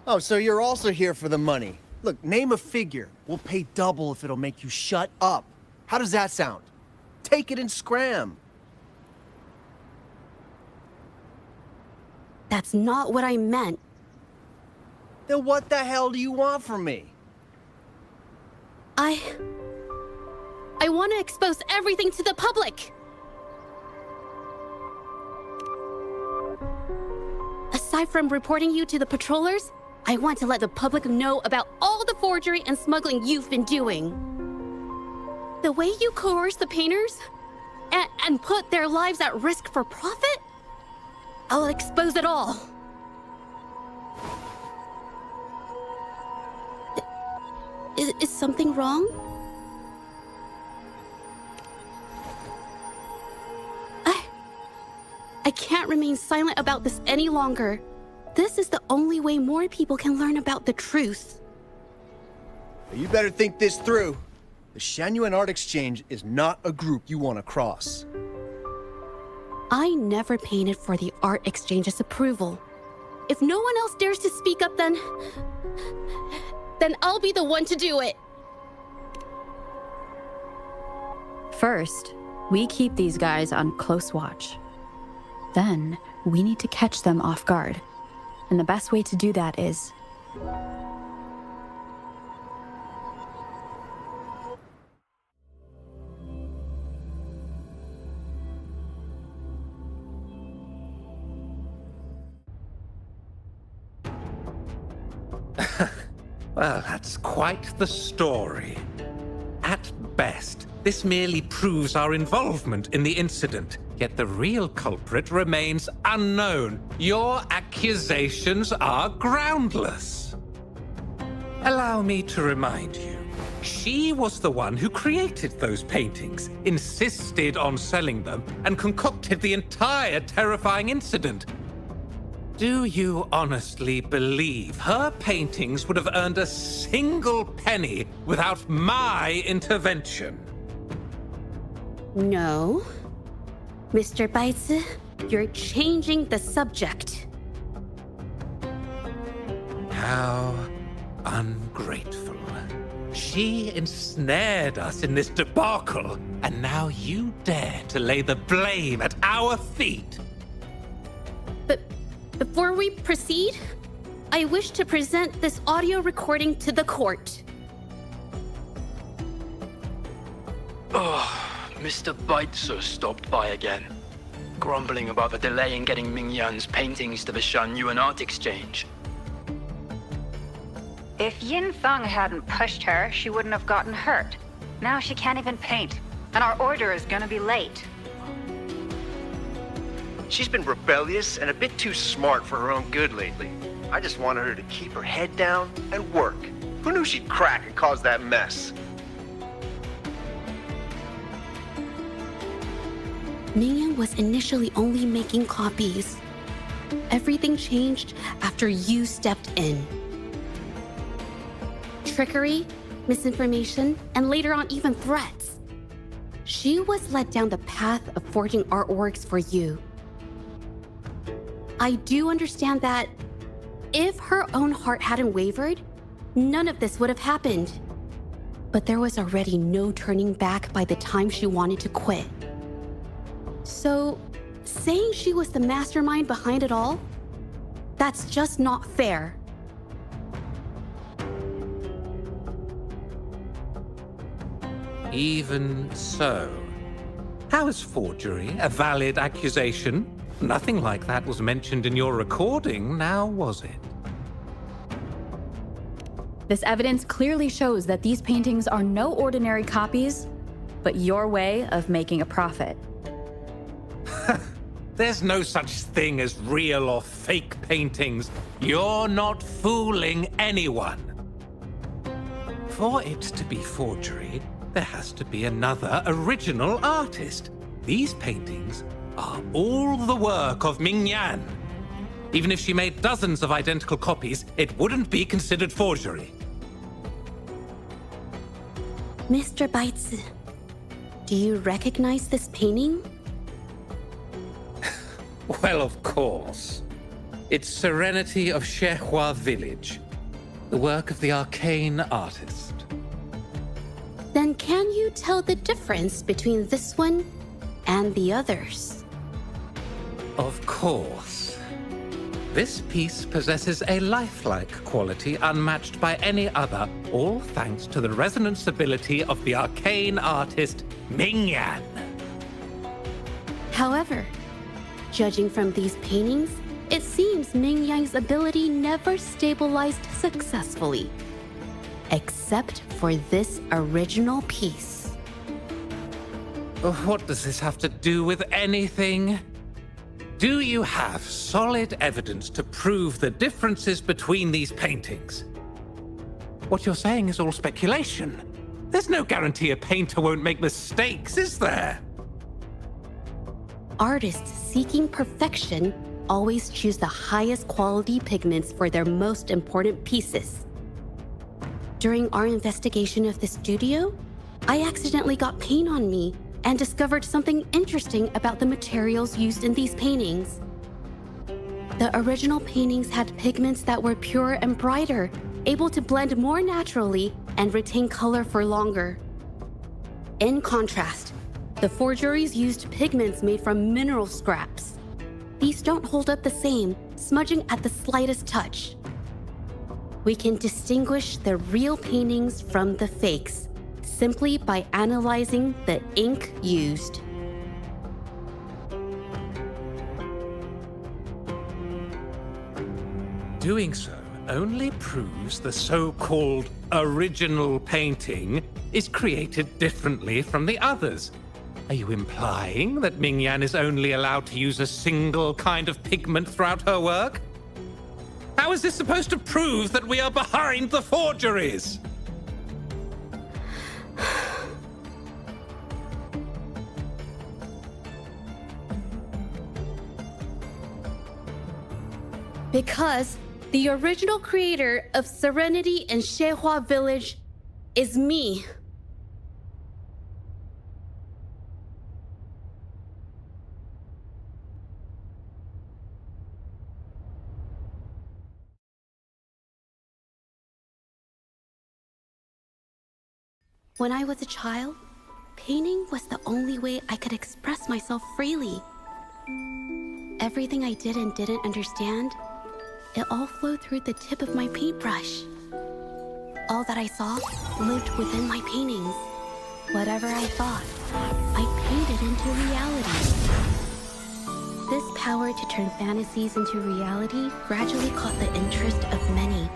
Oh, so you're also here for the money. Look, name a figure. We'll pay double if it'll make you shut up. How does that sound? Take it and scram. That's not what I meant. Then what the hell do you want from me? I want to expose everything to the public. Aside from reporting you to the patrollers, I want to let the public know about all the forgery and smuggling you've been doing. The way you coerce the painters and put their lives at risk for profit? I'll expose it all. Is something wrong? I can't remain silent about this any longer. This is the only way more people can learn about the truth. You better think this through. The Shanyuan Art Exchange is not a group you want to cross. I never painted for the Art Exchange's approval. If no one else dares to speak up, then I'll be the one to do it. First, we keep these guys on close watch. Then, we need to catch them off guard. And the best way to do that is... Well, that's quite the story. At best, this merely proves our involvement in the incident, yet the real culprit remains unknown. Your accusations are groundless. Allow me to remind you, she was the one who created those paintings, insisted on selling them, and concocted the entire terrifying incident. Do you honestly believe her paintings would have earned a single penny without my intervention? No. Mr. Baitsu, you're changing the subject. How ungrateful. She ensnared us in this debacle, and now you dare to lay the blame at our feet. But before we proceed, I wish to present this audio recording to the court. Oh, Mr. Baitsu stopped by again, grumbling about the delay in getting Mingyan's paintings to the Shanyuan Art Exchange. If Yin Feng hadn't pushed her, she wouldn't have gotten hurt. Now she can't even paint, and our order is gonna be late. She's been rebellious and a bit too smart for her own good lately. I just wanted her to keep her head down and work. Who knew she'd crack and cause that mess? Mingyan was initially only making copies. Everything changed after you stepped in. Trickery, misinformation, and later on even threats. She was led down the path of forging artworks for you. I do understand that if her own heart hadn't wavered, none of this would have happened. But there was already no turning back by the time she wanted to quit. So, saying she was the mastermind behind it all, that's just not fair. Even so, how is forgery a valid accusation? Nothing like that was mentioned in your recording, now was it? This evidence clearly shows that these paintings are no ordinary copies, but your way of making a profit. There's no such thing as real or fake paintings. You're not fooling anyone. For it to be forgery, there has to be another original artist. These paintings are all the work of Ming Yan. Even if she made dozens of identical copies, it wouldn't be considered forgery. Mr. Baitsu, do you recognize this painting? Well, of course. It's Serenity of Shehua Village, the work of the arcane artist. Then can you tell the difference between this one and the others? Of course. This piece possesses a lifelike quality unmatched by any other, all thanks to the resonance ability of the arcane artist Ming Yan. However, judging from these paintings, it seems Ming Yan's ability never stabilized successfully. Except for this original piece. What does this have to do with anything? Do you have solid evidence to prove the differences between these paintings? What you're saying is all speculation. There's no guarantee a painter won't make mistakes, is there? Artists seeking perfection always choose the highest quality pigments for their most important pieces. During our investigation of the studio, I accidentally got paint on me and discovered something interesting about the materials used in these paintings. The original paintings had pigments that were purer and brighter, able to blend more naturally and retain color for longer. In contrast, the forgeries used pigments made from mineral scraps. These don't hold up the same, smudging at the slightest touch. We can distinguish the real paintings from the fakes simply by analyzing the ink used. Doing so only proves the so-called original painting is created differently from the others. Are you implying that Ming Yan is only allowed to use a single kind of pigment throughout her work? How is this supposed to prove that we are behind the forgeries? Because the original creator of Serenity in Shehua Village is me. When I was a child, painting was the only way I could express myself freely. Everything I did and didn't understand, it all flowed through the tip of my paintbrush. All that I saw lived within my paintings. Whatever I thought, I painted into reality. This power to turn fantasies into reality gradually caught the interest of many.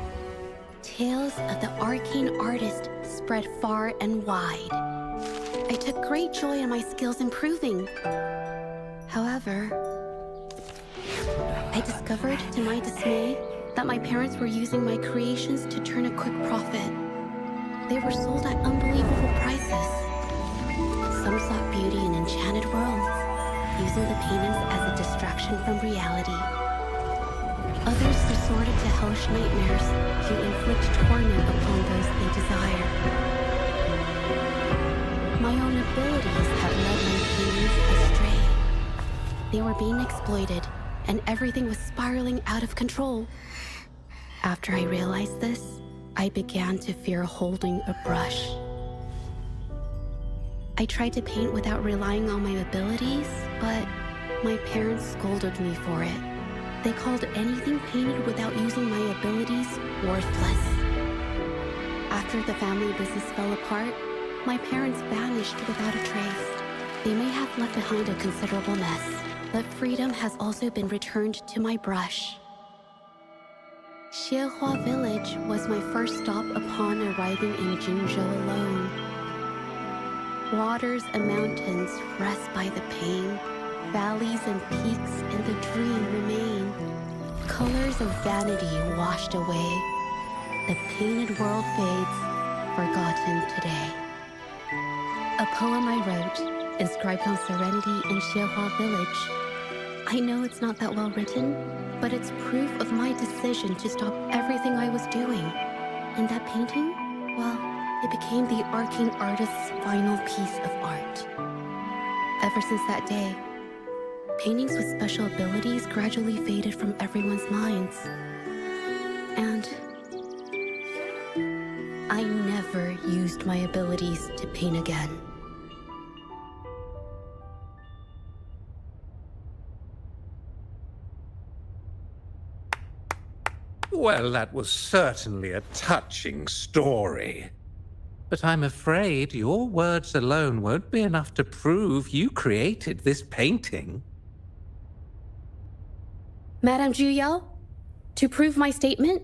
Tales of the arcane artist spread far and wide. I took great joy in my skills improving. However, I discovered to my dismay that my parents were using my creations to turn a quick profit. They were sold at unbelievable prices. Some sought beauty in enchanted worlds, using the paintings as a distraction from reality. Others resorted to hellish nightmares to inflict torment upon those they desire. My own abilities have led my paintings astray. They were being exploited, and everything was spiraling out of control. After I realized this, I began to fear holding a brush. I tried to paint without relying on my abilities, but my parents scolded me for it. They called anything painted without using my abilities worthless. After the family business fell apart, my parents vanished without a trace. They may have left behind a considerable mess, but freedom has also been returned to my brush. Shehua Village was my first stop upon arriving in Jinzhou alone. Waters and mountains rest by the pain, Valleys and peaks in the dream remain. Colors of vanity washed away. The painted world fades, forgotten today. A poem I wrote, inscribed on serenity in Xiehua village. I know it's not that well written, but it's proof of my decision to stop everything I was doing. And that painting, well, it became the arcane artist's final piece of art. Ever since that day, paintings with special abilities gradually faded from everyone's minds. And I never used my abilities to paint again. Well, that was certainly a touching story. But I'm afraid your words alone won't be enough to prove you created this painting. Madame Juyao, to prove my statement,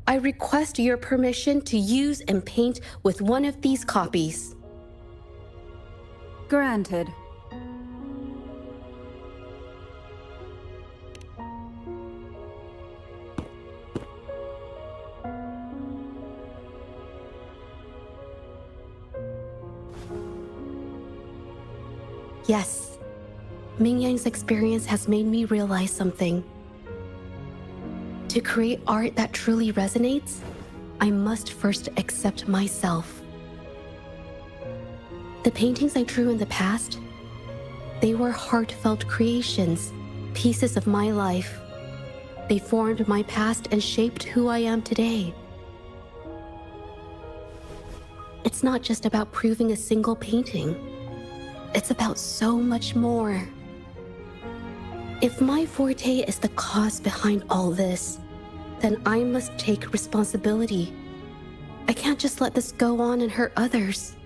I request your permission to use and paint with one of these copies. Granted. Yes, Mingyang's experience has made me realize something. To create art that truly resonates, I must first accept myself. The paintings I drew in the past, they were heartfelt creations, pieces of my life. They formed my past and shaped who I am today. It's not just about proving a single painting. It's about so much more. If my forte is the cause behind all this, then I must take responsibility. I can't just let this go on and hurt others.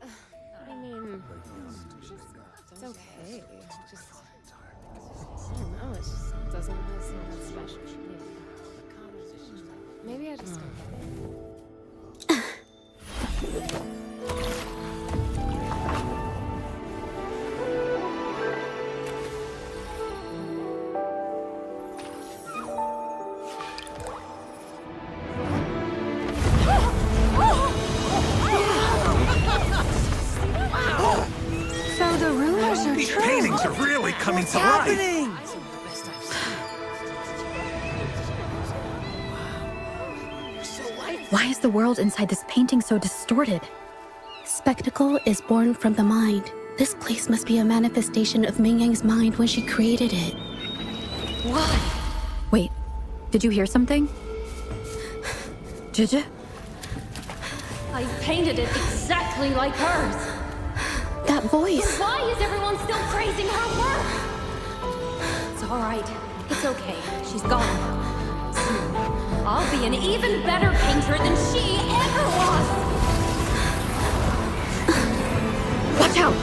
I mean, it's okay. Just, I don't know, it just doesn't really seem that special to me. Maybe I just don't get it. So the rumors are These true. paintings are really coming to life. Why is the world inside this painting so distorted? Spectacle is born from the mind. This place must be a manifestation of Mingyang's mind when she created it. Why? Wait, did you hear something? Did you? I painted it exactly like hers. That voice. Why is everyone still praising her work? It's all right. It's okay. She's gone. Soon, I'll be an even better painter than she ever was. Watch out!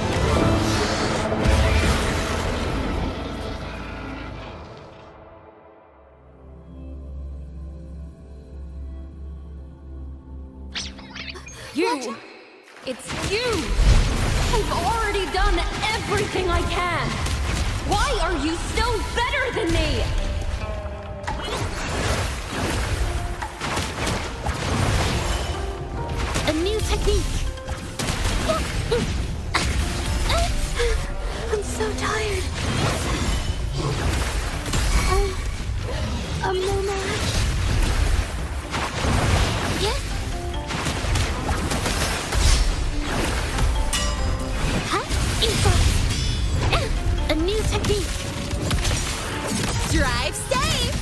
You! It's you! I've already done everything I can! Why are you still better than me? A new technique. I'm so tired. I'm no match. Yeah. A new technique. Drive safe.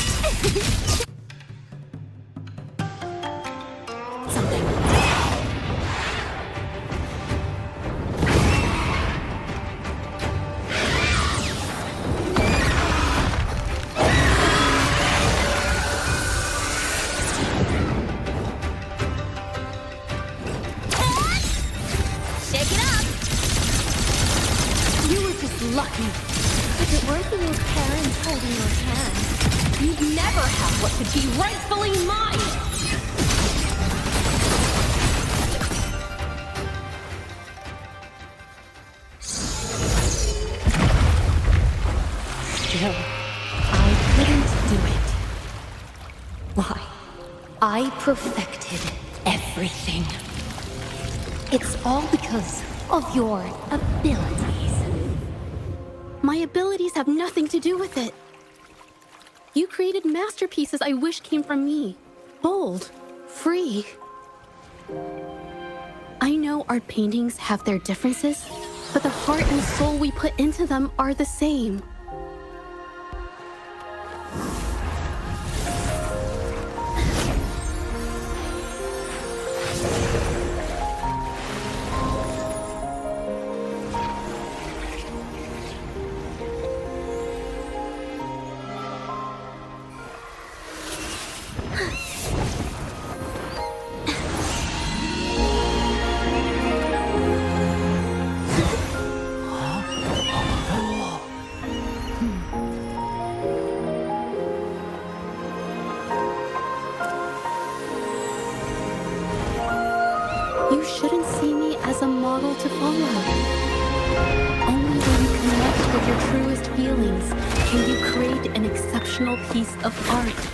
Shake it up. You were just lucky. If it weren't for your parents holding your hand, you'd never have what could be rightfully mine! Why, I perfected everything. It's all because of your abilities. My abilities have nothing to do with it. You created masterpieces I wish came from me. Bold, free. I know art paintings have their differences, but the heart and soul we put into them are the same. You shouldn't see me as a model to follow. Only when you connect with your truest feelings can you create an exceptional piece of art.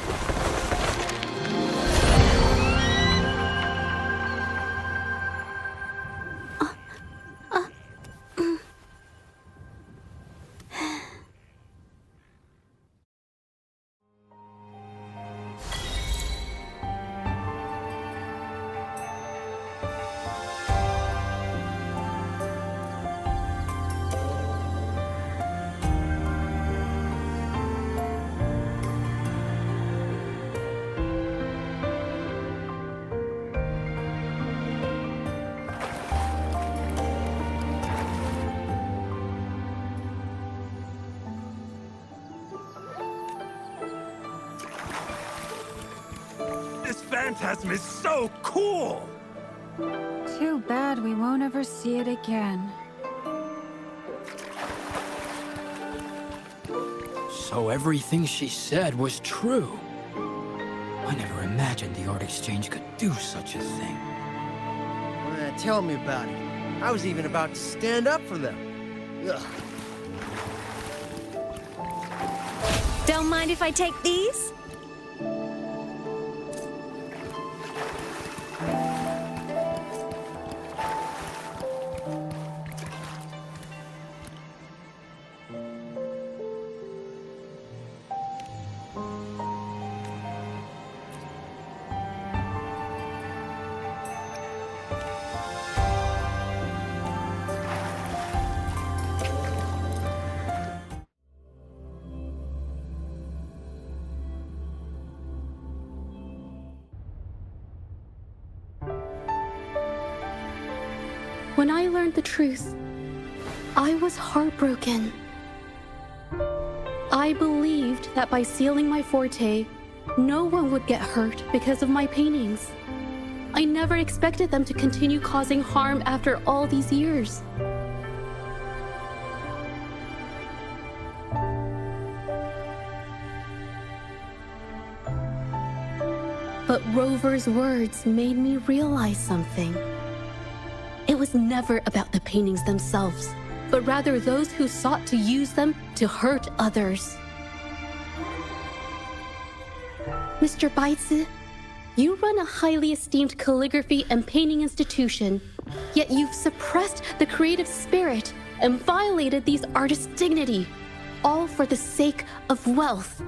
This phantasm is so cool! Too bad we won't ever see it again. So everything she said was true. I never imagined the art exchange could do such a thing. Tell me about it. I was even about to stand up for them. Ugh. Don't mind if I take these? When I learned the truth, I was heartbroken. I believed that by sealing my forte, no one would get hurt because of my paintings. I never expected them to continue causing harm after all these years. But Rover's words made me realize something. It was never about the paintings themselves, but rather those who sought to use them to hurt others. Mr. Baitsu, you run a highly esteemed calligraphy and painting institution, yet you've suppressed the creative spirit and violated these artists' dignity, all for the sake of wealth.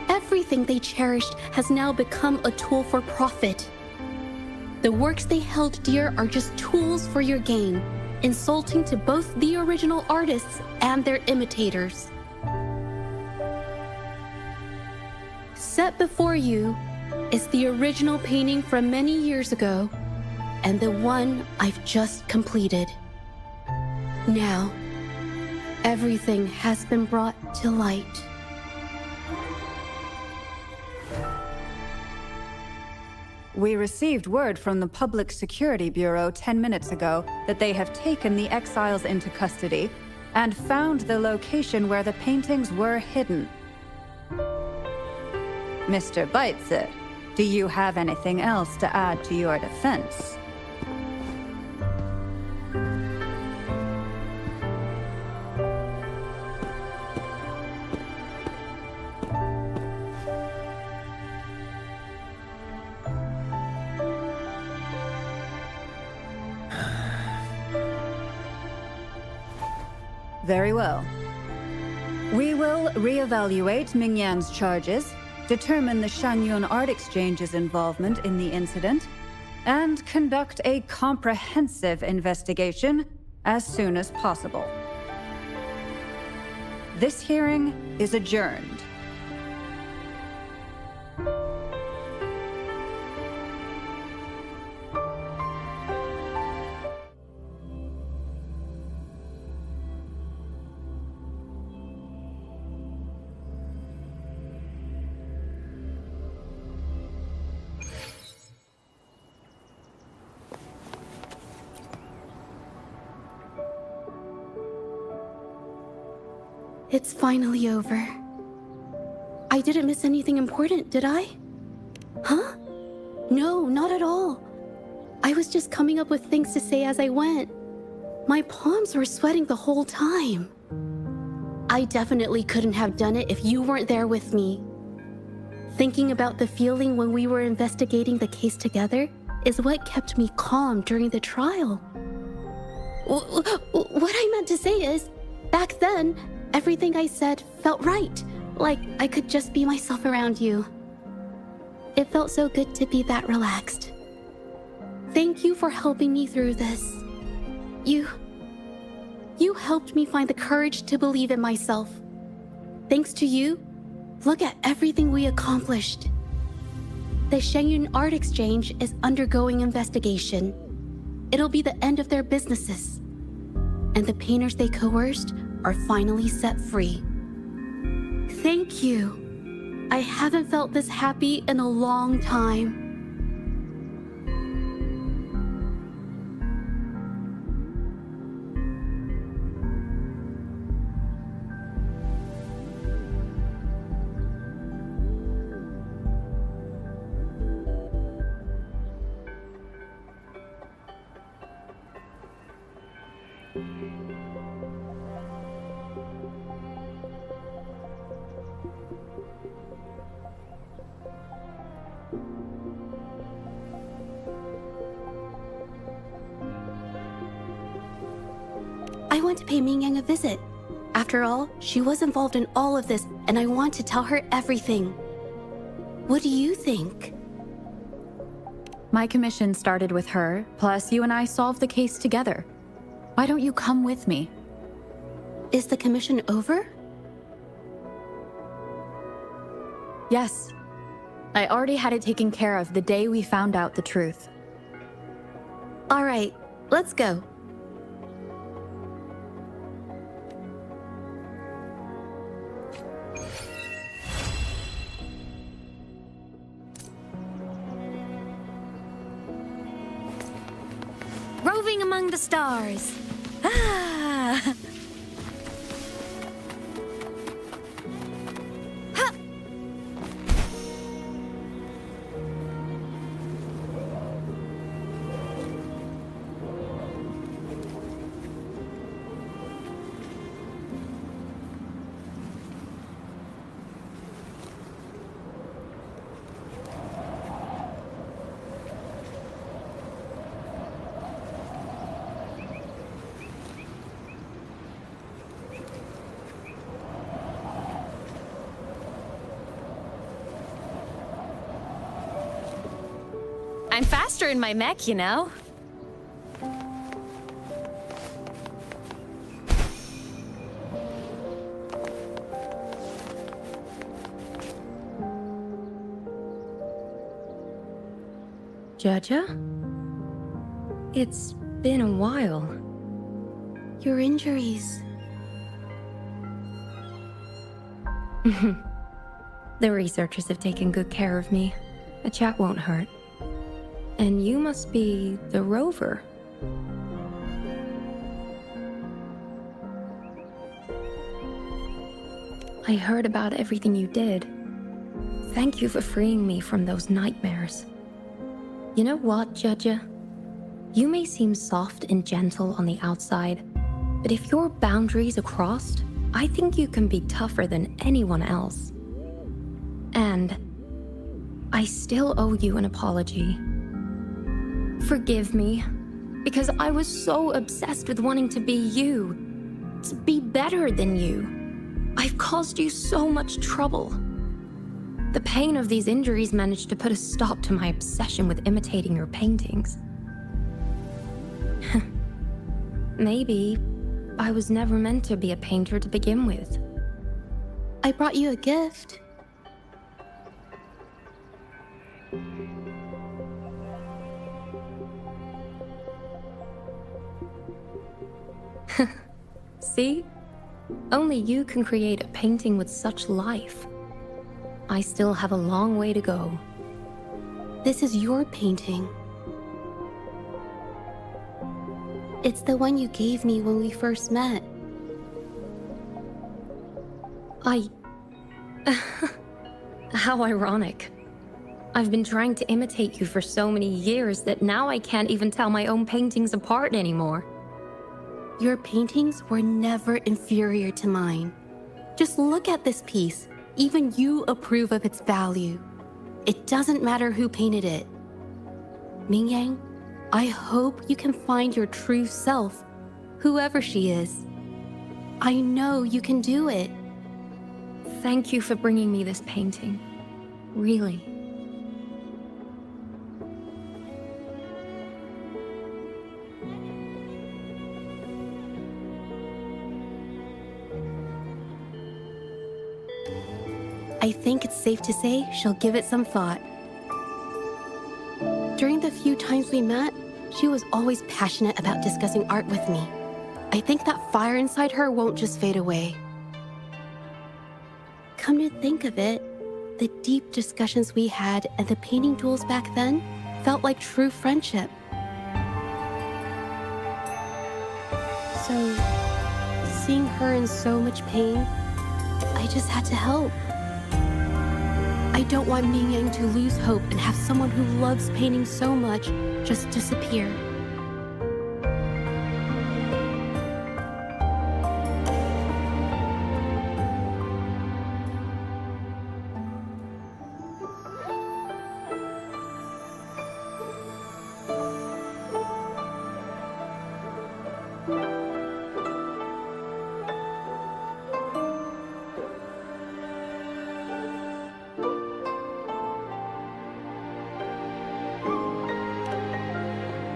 Everything they cherished has now become a tool for profit. The works they held dear are just tools for your gain, insulting to both the original artists and their imitators. Set before you is the original painting from many years ago, and the one I've just completed. Now, everything has been brought to light. We received word from the Public Security Bureau 10 minutes ago that they have taken the exiles into custody and found the location where the paintings were hidden. Mr. Baitsu, do you have anything else to add to your defense? Very well. We will reevaluate Mingyan's charges, determine the Shanyun Art Exchange's involvement in the incident, and conduct a comprehensive investigation as soon as possible. This hearing is adjourned. It's finally over. I didn't miss anything important, did I? Huh? No, not at all. I was just coming up with things to say as I went. My palms were sweating the whole time. I definitely couldn't have done it if you weren't there with me. Thinking about the feeling when we were investigating the case together is what kept me calm during the trial. What I meant to say is, back then, everything I said felt right, like I could just be myself around you. It felt so good to be that relaxed. Thank you for helping me through this. You helped me find the courage to believe in myself. Thanks to you, look at everything we accomplished. The Shenyun Art Exchange is undergoing investigation. It'll be the end of their businesses. And the painters they coerced are finally set free. Thank you. I haven't felt this happy in a long time. I want to pay Mingyang a visit. After all, she was involved in all of this, and I want to tell her everything. What do you think? My commission started with her, plus you and I solved the case together. Why don't you come with me? Is the commission over? Yes. I already had it taken care of the day we found out the truth. All right, let's go. Roving among the stars. Ah! Ha! I'm faster in my mech, you know. Jaja? It's been a while. Your injuries. The researchers have taken good care of me. A chat won't hurt. And you must be the rover. I heard about everything you did. Thank you for freeing me from those nightmares. You know what, Jaja? You may seem soft and gentle on the outside, but if your boundaries are crossed, I think you can be tougher than anyone else. And I still owe you an apology. Forgive me, because I was so obsessed with wanting to be you. to be better than you. I've caused you so much trouble. The pain of these injuries managed to put a stop to my obsession with imitating your paintings. Maybe I was never meant to be a painter to begin with. I brought you a gift. See? Only you can create a painting with such life. I still have a long way to go. This is your painting. It's the one you gave me when we first met. How ironic. I've been trying to imitate you for so many years that now I can't even tell my own paintings apart anymore. Your paintings were never inferior to mine. Just look at this piece. Even you approve of its value. It doesn't matter who painted it. Mingyang, I hope you can find your true self, whoever she is. I know you can do it. Thank you for bringing me this painting. Really. I think it's safe to say she'll give it some thought. During the few times we met, she was always passionate about discussing art with me. I think that fire inside her won't just fade away. Come to think of it, the deep discussions we had and the painting duels back then felt like true friendship. So, seeing her in so much pain, I just had to help. I don't want Mingyang to lose hope and have someone who loves painting so much just disappear.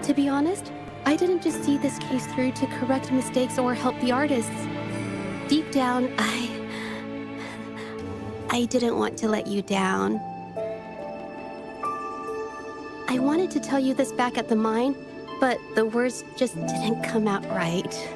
To be honest, I didn't just see this case through to correct mistakes or help the artists. Deep down, I didn't want to let you down. I wanted to tell you this back at the mine, but the words just didn't come out right.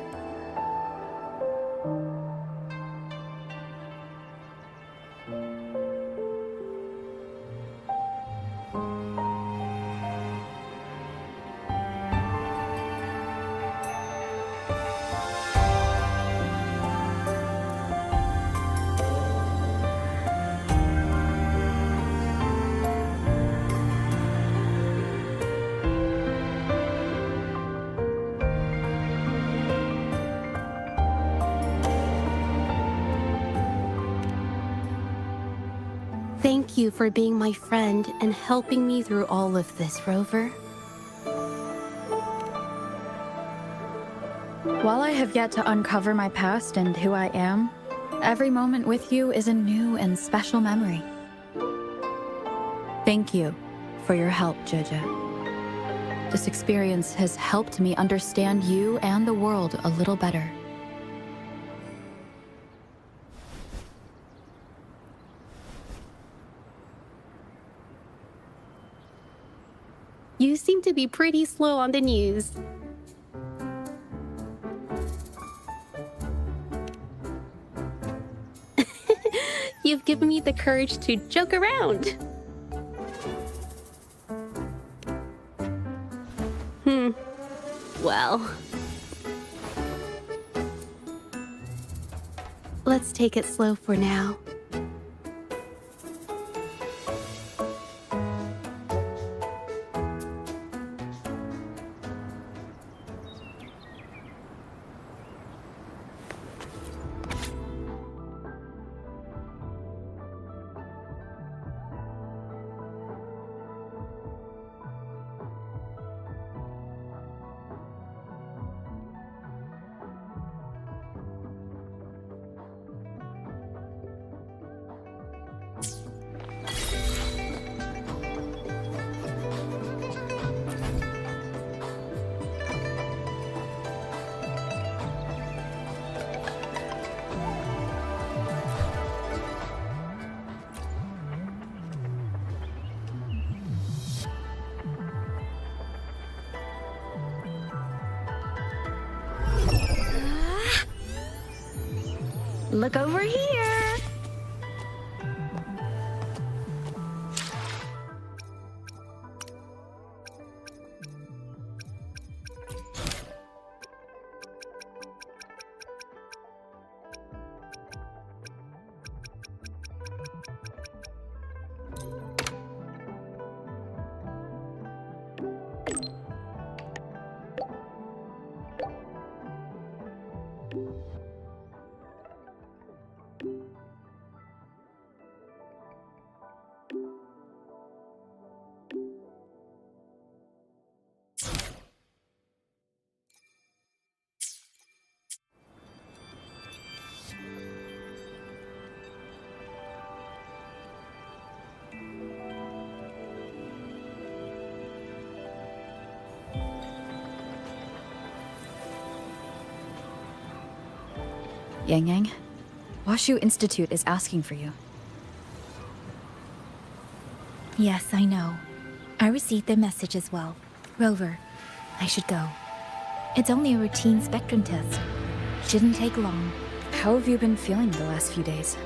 Thank you for being my friend and helping me through all of this, Rover. While I have yet to uncover my past and who I am, every moment with you is a new and special memory. Thank you for your help, Jojo. This experience has helped me understand you and the world a little better. You seem to be pretty slow on the news. You've given me the courage to joke around. Well. Let's take it slow for now. Look over here! Yang Yang, Washu Institute is asking for you. Yes, I know. I received their message as well. Rover, I should go. It's only a routine spectrum test. Shouldn't take long. How have you been feeling the last few days?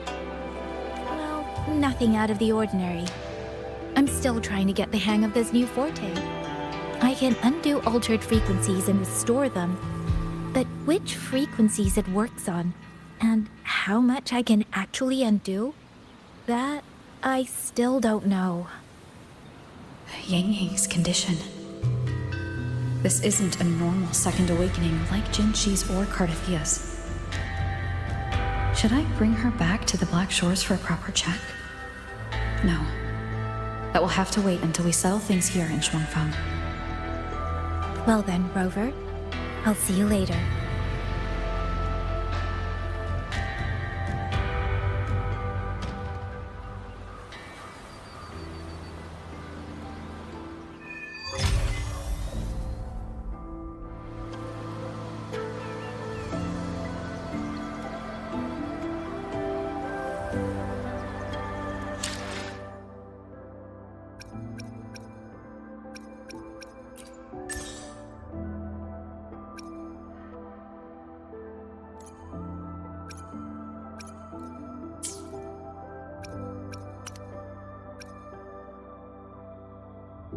Well, nothing out of the ordinary. I'm still trying to get the hang of this new forte. I can undo altered frequencies and restore them. But which frequencies it works on, and how much I can actually undo, that I still don't know. Yang Yang's condition. This isn't a normal second awakening like Jinzhi's or Cardithia's. Should I bring her back to the Black Shores for a proper check? No. That will have to wait until we settle things here in Shuangfang. Well then, Rover, I'll see you later.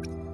you